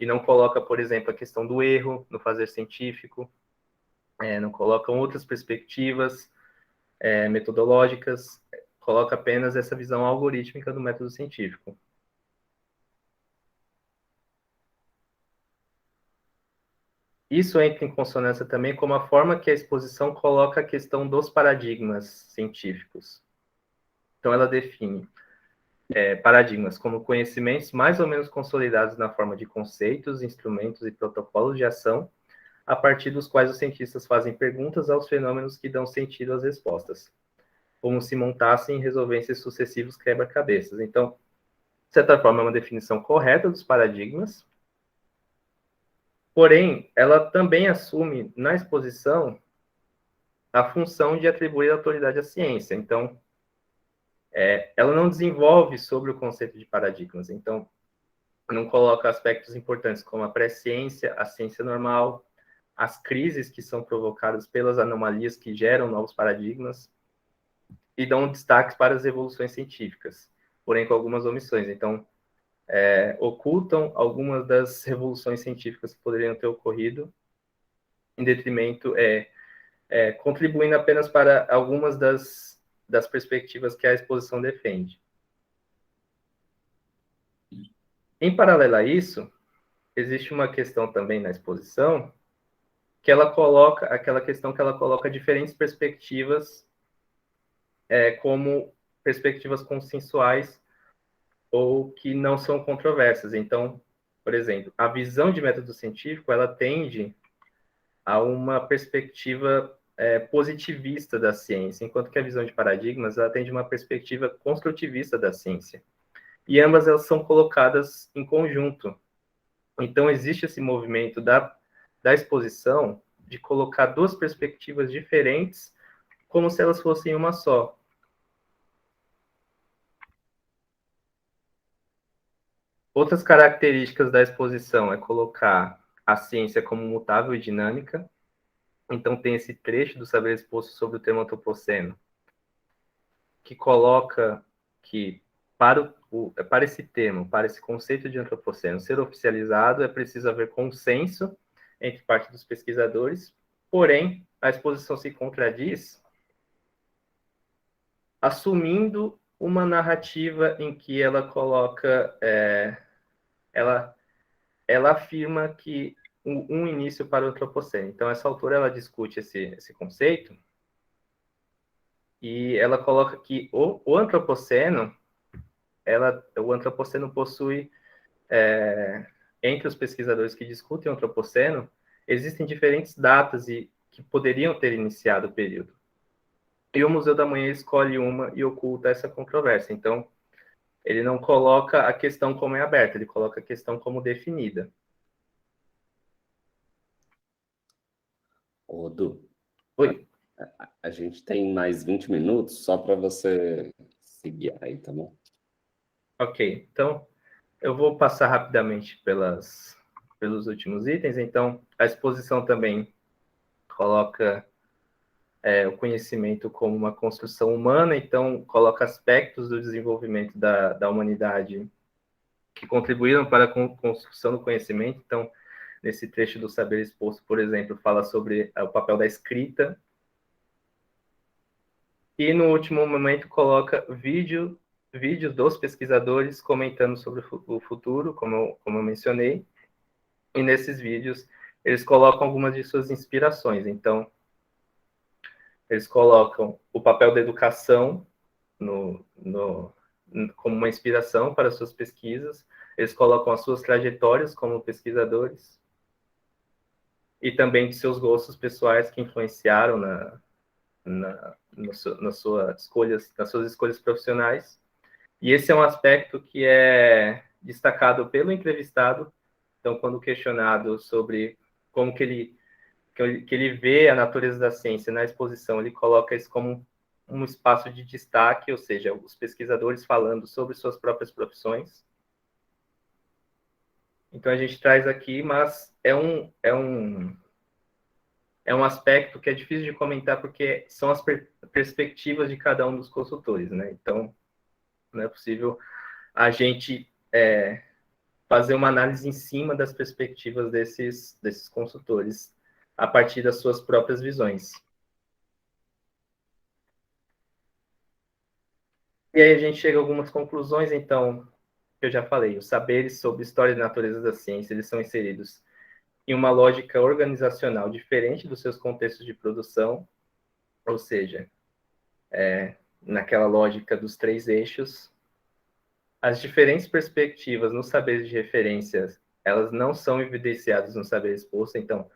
E não coloca, por exemplo, a questão do erro no fazer científico, não colocam outras perspectivas metodológicas, coloca apenas essa visão algorítmica do método científico. Isso entra em consonância também com a forma que a exposição coloca a questão dos paradigmas científicos. Então, ela define paradigmas como conhecimentos mais ou menos consolidados na forma de conceitos, instrumentos e protocolos de ação, a partir dos quais os cientistas fazem perguntas aos fenômenos que dão sentido às respostas, como se montassem e resolvessem sucessivos quebra-cabeças. Então, de certa forma, é uma definição correta dos paradigmas, porém, ela também assume, na exposição, a função de atribuir autoridade à ciência. Então, ela não desenvolve sobre o conceito de paradigmas. Então, não coloca aspectos importantes como a pré-ciência, a ciência normal, as crises que são provocadas pelas anomalias que geram novos paradigmas, e dão destaque para as evoluções científicas, porém com algumas omissões. Então, ocultam algumas das revoluções científicas que poderiam ter ocorrido, em detrimento, contribuindo apenas para algumas das perspectivas que a exposição defende. Em paralelo a isso, existe uma questão também na exposição, que ela coloca, aquela questão que ela coloca diferentes perspectivas como perspectivas consensuais ou que não são controversas. Então, por exemplo, a visão de método científico, ela tende a uma perspectiva positivista da ciência, enquanto que a visão de paradigmas, ela tende a uma perspectiva construtivista da ciência. E ambas elas são colocadas em conjunto. Então, existe esse movimento da exposição de colocar duas perspectivas diferentes como se elas fossem uma só. Outras características da exposição é colocar a ciência como mutável e dinâmica. Então, tem esse trecho do saber exposto sobre o termo antropoceno, que coloca que para esse termo, para esse conceito de antropoceno ser oficializado, é preciso haver consenso entre parte dos pesquisadores, porém, a exposição se contradiz assumindo uma narrativa em que ela coloca, ela afirma que um início para o antropoceno. Então, essa autora, ela discute esse conceito e ela coloca que o antropoceno, o antropoceno possui, entre os pesquisadores que discutem o antropoceno, existem diferentes datas que poderiam ter iniciado o período. E o Museu da Manhã escolhe uma e oculta essa controvérsia. Então, ele não coloca a questão como é aberta, ele coloca a questão como definida. Odu, Oi. a gente tem mais 20 minutos só para você seguir aí, tá bom? Ok, então eu vou passar rapidamente pelos últimos itens. Então, a exposição também coloca o conhecimento como uma construção humana, então coloca aspectos do desenvolvimento da humanidade que contribuíram para a construção do conhecimento. Então, nesse trecho do saber exposto, por exemplo, fala sobre o papel da escrita. E no último momento coloca vídeos dos pesquisadores comentando sobre o futuro, como eu mencionei. E nesses vídeos eles colocam algumas de suas inspirações. Então, eles colocam o papel da educação como uma inspiração para suas pesquisas, eles colocam as suas trajetórias como pesquisadores e também de seus gostos pessoais que influenciaram nas suas escolhas profissionais. E esse é um aspecto que é destacado pelo entrevistado. Então, quando questionado sobre como que ele vê a natureza da ciência na exposição, ele coloca isso como um espaço de destaque, ou seja, os pesquisadores falando sobre suas próprias profissões. Então, a gente traz aqui, mas é um aspecto que é difícil de comentar porque são as perspectivas de cada um dos consultores, né? Então, não é possível a gente fazer uma análise em cima das perspectivas desses consultores a partir das suas próprias visões. E aí a gente chega a algumas conclusões, então, que eu já falei. Os saberes sobre história e natureza da ciência, eles são inseridos em uma lógica organizacional diferente dos seus contextos de produção, ou seja, naquela lógica dos 3 eixos. As diferentes perspectivas nos saberes de referência, elas não são evidenciadas no saber exposto, então,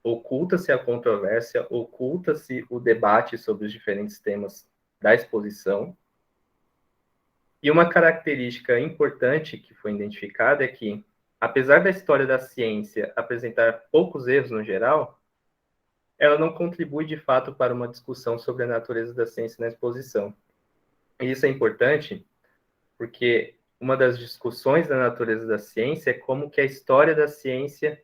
oculta-se a controvérsia, oculta-se o debate sobre os diferentes temas da exposição. E uma característica importante que foi identificada é que, apesar da história da ciência apresentar poucos erros no geral, ela não contribui de fato para uma discussão sobre a natureza da ciência na exposição. E isso é importante porque uma das discussões da natureza da ciência é como que a história da ciência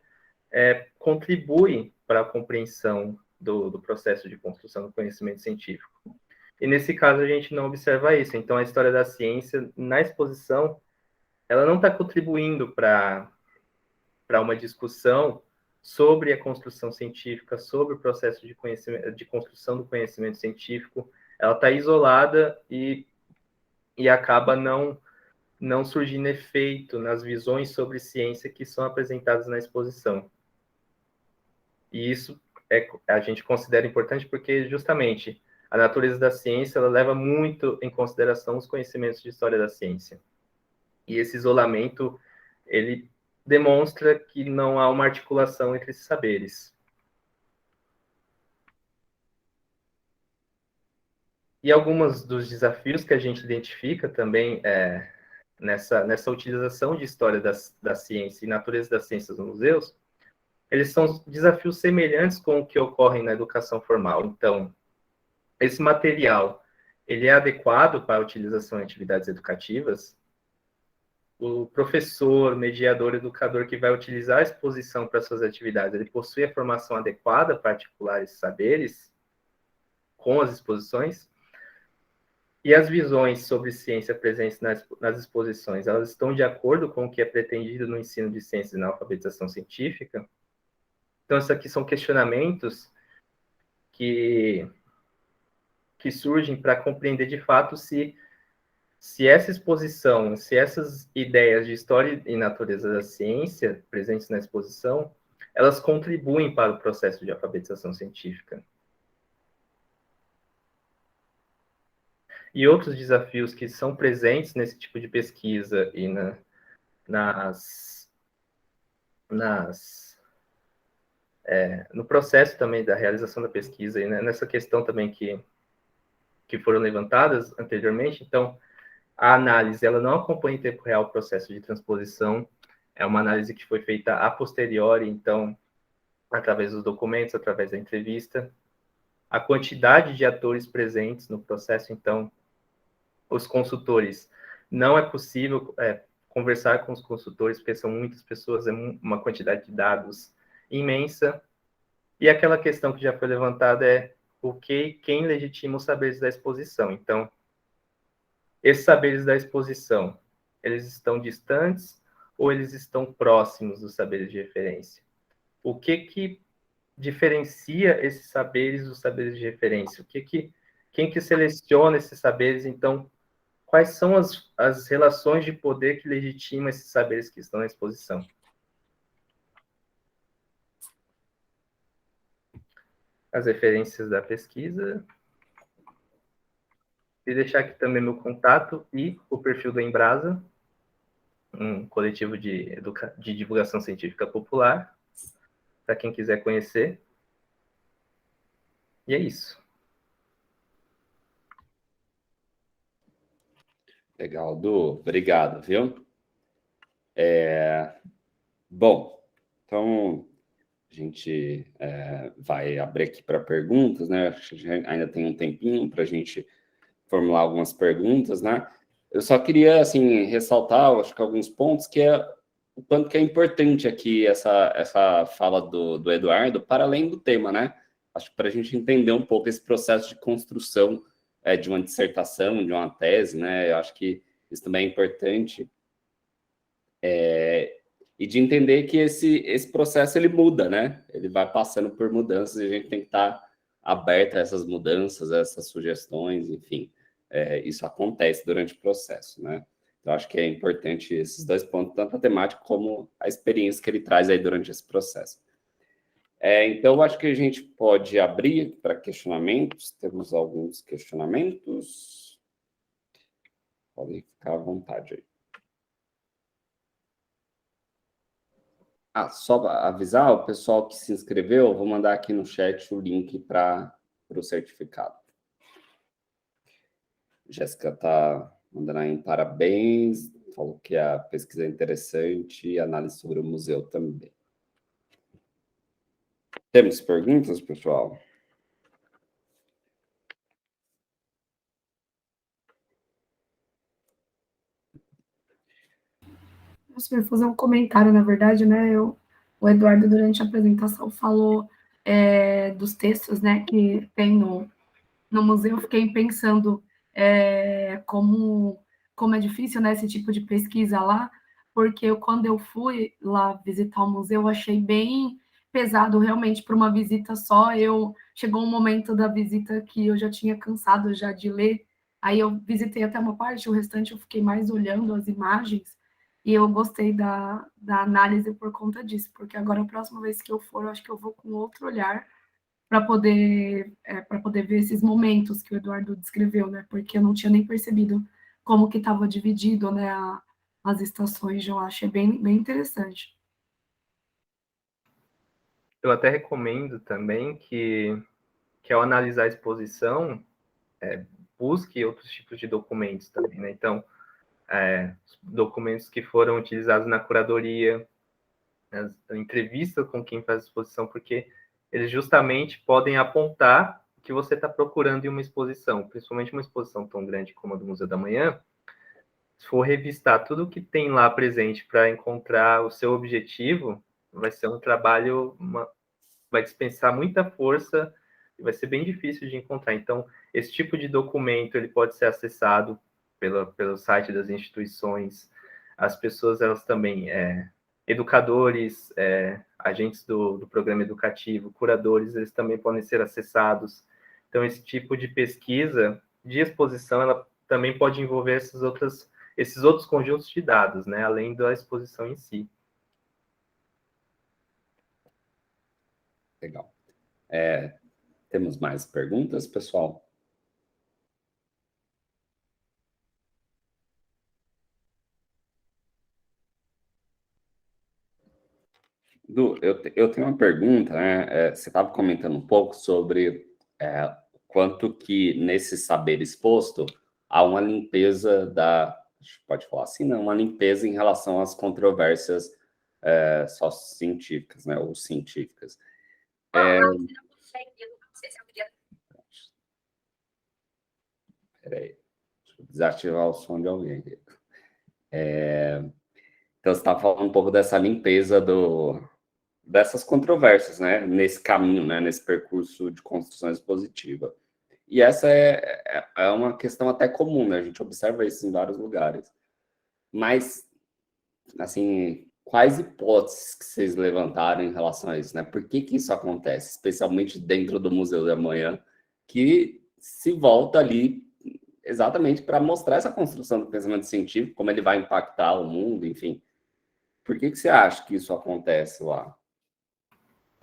contribui para a compreensão do processo de construção do conhecimento científico. E nesse caso a gente não observa isso. Então a história da ciência na exposição, ela não está contribuindo para uma discussão sobre a construção científica, sobre o processo de construção do conhecimento científico. Ela está isolada e acaba não surgindo efeito nas visões sobre ciência que são apresentadas na exposição. E isso a gente considera importante porque, justamente, a natureza da ciência ela leva muito em consideração os conhecimentos de história da ciência. E esse isolamento, ele demonstra que não há uma articulação entre esses saberes. E alguns dos desafios que a gente identifica também nessa utilização de história da ciência e natureza das ciências nos museus, eles são desafios semelhantes com o que ocorrem na educação formal. Então, esse material, ele é adequado para a utilização em atividades educativas? O professor, mediador, educador que vai utilizar a exposição para suas atividades, ele possui a formação adequada para articular esses saberes com as exposições? E as visões sobre ciência presentes nas exposições, elas estão de acordo com o que é pretendido no ensino de ciências e na alfabetização científica? Então, isso aqui são questionamentos que surgem para compreender, de fato, se essa exposição, se essas ideias de história e natureza da ciência presentes na exposição, elas contribuem para o processo de alfabetização científica. E outros desafios que são presentes nesse tipo de pesquisa e no processo também da realização da pesquisa e nessa questão também que foram levantadas anteriormente. Então, a análise ela não acompanha em tempo real o processo de transposição, é uma análise que foi feita a posteriori, então, através dos documentos, através da entrevista. A quantidade de atores presentes no processo, então, os consultores, não é possível conversar com os consultores, porque são muitas pessoas, é uma quantidade de dados imensa. E aquela questão que já foi levantada é quem legitima os saberes da exposição. Então, esses saberes da exposição, eles estão distantes ou eles estão próximos dos saberes de referência? O que diferencia esses saberes dos saberes de referência? Quem que seleciona esses saberes? Então, quais são as relações de poder que legitimam esses saberes que estão na exposição? as referências da pesquisa. E deixar aqui também meu contato e o perfil da Embrasa, um coletivo de divulgação científica popular, para quem quiser conhecer. E é isso. Legal, Du. Obrigado, viu? Bom, então a gente vai abrir aqui para perguntas, né? Acho que ainda tem um tempinho para a gente formular algumas perguntas, né? Eu só queria, assim, ressaltar, acho que alguns pontos, que é o quanto que é importante aqui essa fala do Eduardo, para além do tema, né? Acho que para a gente entender um pouco esse processo de construção de uma dissertação, de uma tese, né? Eu acho que isso também é importante. E de entender que esse processo, ele muda, né? Ele vai passando por mudanças e a gente tem que estar aberto a essas mudanças, a essas sugestões, enfim. Isso acontece durante o processo, né? Então, acho que é importante esses dois pontos, tanto a temática como a experiência que ele traz aí durante esse processo. Então, acho que a gente pode abrir para questionamentos. Temos alguns questionamentos. Podem ficar à vontade aí. Só para avisar o pessoal que se inscreveu, eu vou mandar aqui no chat o link para o certificado. Jéssica está mandando aí um parabéns, falou que a pesquisa é interessante e a análise sobre o museu também. Temos perguntas, pessoal? Eu vou fazer um comentário, na verdade, né? O Eduardo, durante a apresentação, falou dos textos, né, que tem no museu. Eu fiquei pensando como é difícil, né, esse tipo de pesquisa lá, porque quando eu fui lá visitar o museu, eu achei bem pesado, realmente, para uma visita só. Chegou um momento da visita que eu já tinha cansado já de ler, aí eu visitei até uma parte, o restante eu fiquei mais olhando as imagens, e eu gostei da análise por conta disso, porque agora a próxima vez que eu for, eu acho que eu vou com outro olhar para poder ver esses momentos que o Eduardo descreveu, né? Porque eu não tinha nem percebido como que estava dividido, né, as estações. Eu achei bem interessante. Eu até recomendo também que ao analisar a exposição, busque outros tipos de documentos também, né? Então, documentos que foram utilizados na curadoria, a entrevista com quem faz a exposição, porque eles justamente podem apontar o que você está procurando em uma exposição, principalmente uma exposição tão grande como a do Museu da Manhã. Se for revistar tudo que tem lá presente para encontrar o seu objetivo, vai ser um trabalho, vai dispensar muita força e vai ser bem difícil de encontrar. Então, esse tipo de documento ele pode ser acessado pelo site das instituições. As pessoas, elas também, educadores, agentes do programa educativo, curadores, eles também podem ser acessados. Então, esse tipo de pesquisa de exposição, ela também pode envolver esses outros conjuntos de dados, né, além da exposição em si. Legal. Temos mais perguntas, pessoal? Du, eu tenho uma pergunta, né? Você estava comentando um pouco sobre quanto que nesse saber exposto há uma limpeza pode falar assim, não, uma limpeza em relação às controvérsias sociocientíficas, né, ou científicas. Peraí, deixa eu desativar o som de alguém aqui. Então, você estava falando um pouco dessa limpeza dessas controvérsias, né, nesse caminho, né, nesse percurso de construção expositiva. E essa é uma questão até comum, né? A gente observa isso em vários lugares. Mas, assim, quais hipóteses que vocês levantaram em relação a isso, né? Por que isso acontece, especialmente dentro do Museu da Manhã, que se volta ali exatamente para mostrar essa construção do pensamento científico, como ele vai impactar o mundo, enfim. Por que você acha que isso acontece lá?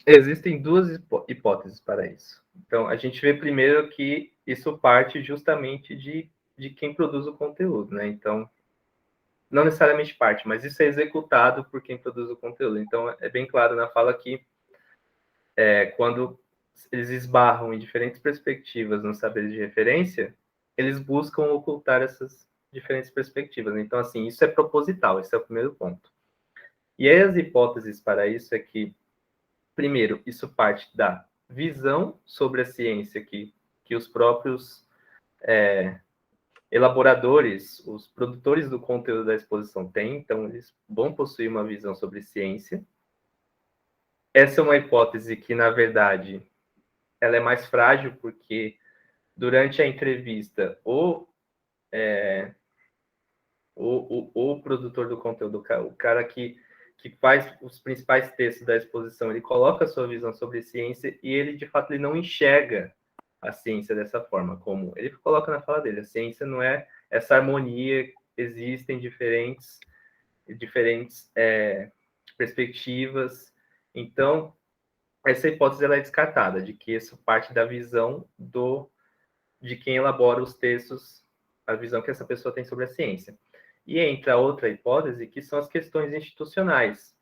Existem duas hipóteses para isso. Então, a gente vê primeiro que isso parte justamente de quem produz o conteúdo, né? Então, não necessariamente parte, mas isso é executado por quem produz o conteúdo. Então, é bem claro na fala que quando eles esbarram em diferentes perspectivas nos saberes de referência, eles buscam ocultar essas diferentes perspectivas. Então, assim, isso é proposital, esse é o primeiro ponto. E aí as hipóteses para isso é que, primeiro, isso parte da visão sobre a ciência que os próprios elaboradores, os produtores do conteúdo da exposição têm, então eles vão possuir uma visão sobre ciência. Essa é uma hipótese que, na verdade, ela é mais frágil, porque durante a entrevista, o produtor do conteúdo, o cara que faz os principais textos da exposição, ele coloca a sua visão sobre ciência e ele, de fato, ele não enxerga a ciência dessa forma, como ele coloca na fala dele. A ciência não é essa harmonia, existem diferentes perspectivas. Então, essa hipótese ela é descartada, de que isso parte da visão de quem elabora os textos, a visão que essa pessoa tem sobre a ciência. E entra outra hipótese, que são as questões institucionais.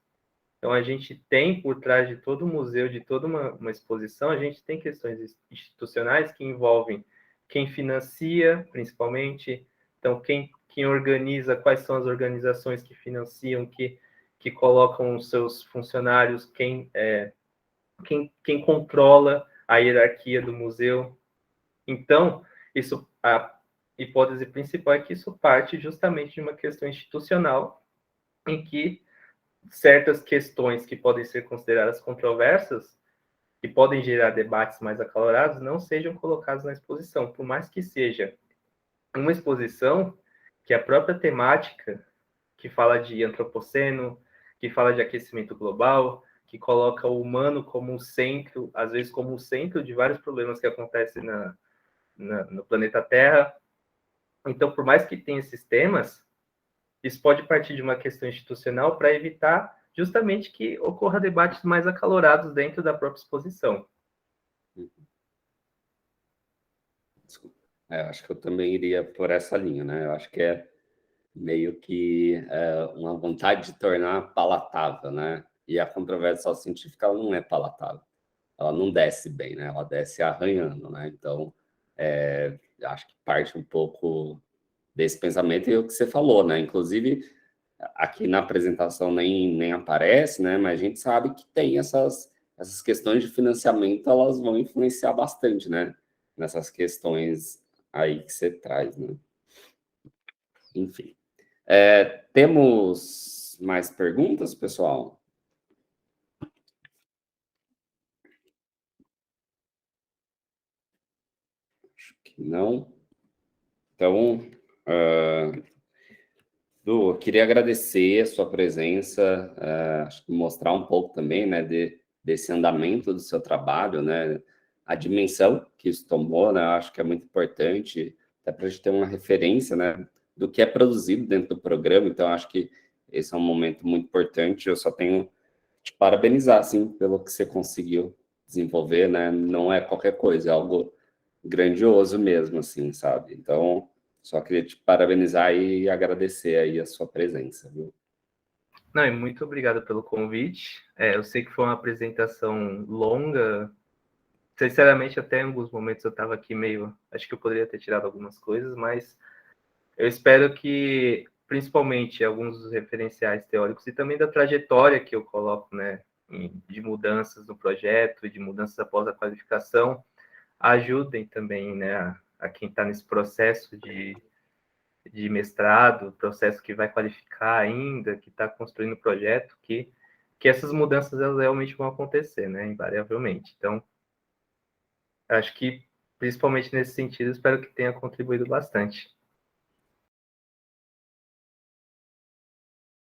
Então, a gente tem, por trás de todo museu, de toda uma exposição, a gente tem questões institucionais que envolvem quem financia, principalmente, então, quem organiza, quais são as organizações que financiam, que colocam os seus funcionários, quem controla a hierarquia do museu. Então, a hipótese principal é que isso parte justamente de uma questão institucional, em que certas questões que podem ser consideradas controversas, que podem gerar debates mais acalorados, não sejam colocados na exposição, por mais que seja uma exposição que a própria temática, que fala de antropoceno, que fala de aquecimento global, que coloca o humano como o centro, às vezes como o centro de vários problemas que acontecem no planeta Terra. Então, por mais que tenha esses temas, isso pode partir de uma questão institucional para evitar justamente que ocorra debates mais acalorados dentro da própria exposição. Desculpa. Acho que eu também iria por essa linha, né? Eu acho que é meio que uma vontade de tornar palatável, né? E a controvérsia científica ela não é palatável, ela não desce bem, né? Ela desce arranhando, né? Então, acho que parte um pouco desse pensamento e o que você falou, né? Inclusive, aqui na apresentação nem aparece, né? Mas a gente sabe que tem essas questões de financiamento, elas vão influenciar bastante, né? Nessas questões aí que você traz, né? Enfim. Temos mais perguntas, pessoal? Acho que não. Então, Du, eu queria agradecer a sua presença, acho que mostrar um pouco também, né, desse andamento do seu trabalho, né, a dimensão que isso tomou, né, acho que é muito importante, até para a gente ter uma referência, né, do que é produzido dentro do programa, então acho que esse é um momento muito importante, eu só tenho te parabenizar, assim, pelo que você conseguiu desenvolver, né, não é qualquer coisa, é algo grandioso mesmo, assim, sabe, então... Só queria te parabenizar e agradecer aí a sua presença, viu? Não, e muito obrigado pelo convite. Eu sei que foi uma apresentação longa. Sinceramente, até em alguns momentos eu estava aqui meio... Acho que eu poderia ter tirado algumas coisas, mas eu espero que, principalmente, alguns dos referenciais teóricos e também da trajetória que eu coloco, né, de mudanças no projeto e de mudanças após a qualificação, ajudem também, né, a quem está nesse processo de mestrado, processo que vai qualificar ainda, que está construindo o projeto, que essas mudanças elas realmente vão acontecer, né, invariavelmente. Então, acho que, principalmente nesse sentido, espero que tenha contribuído bastante.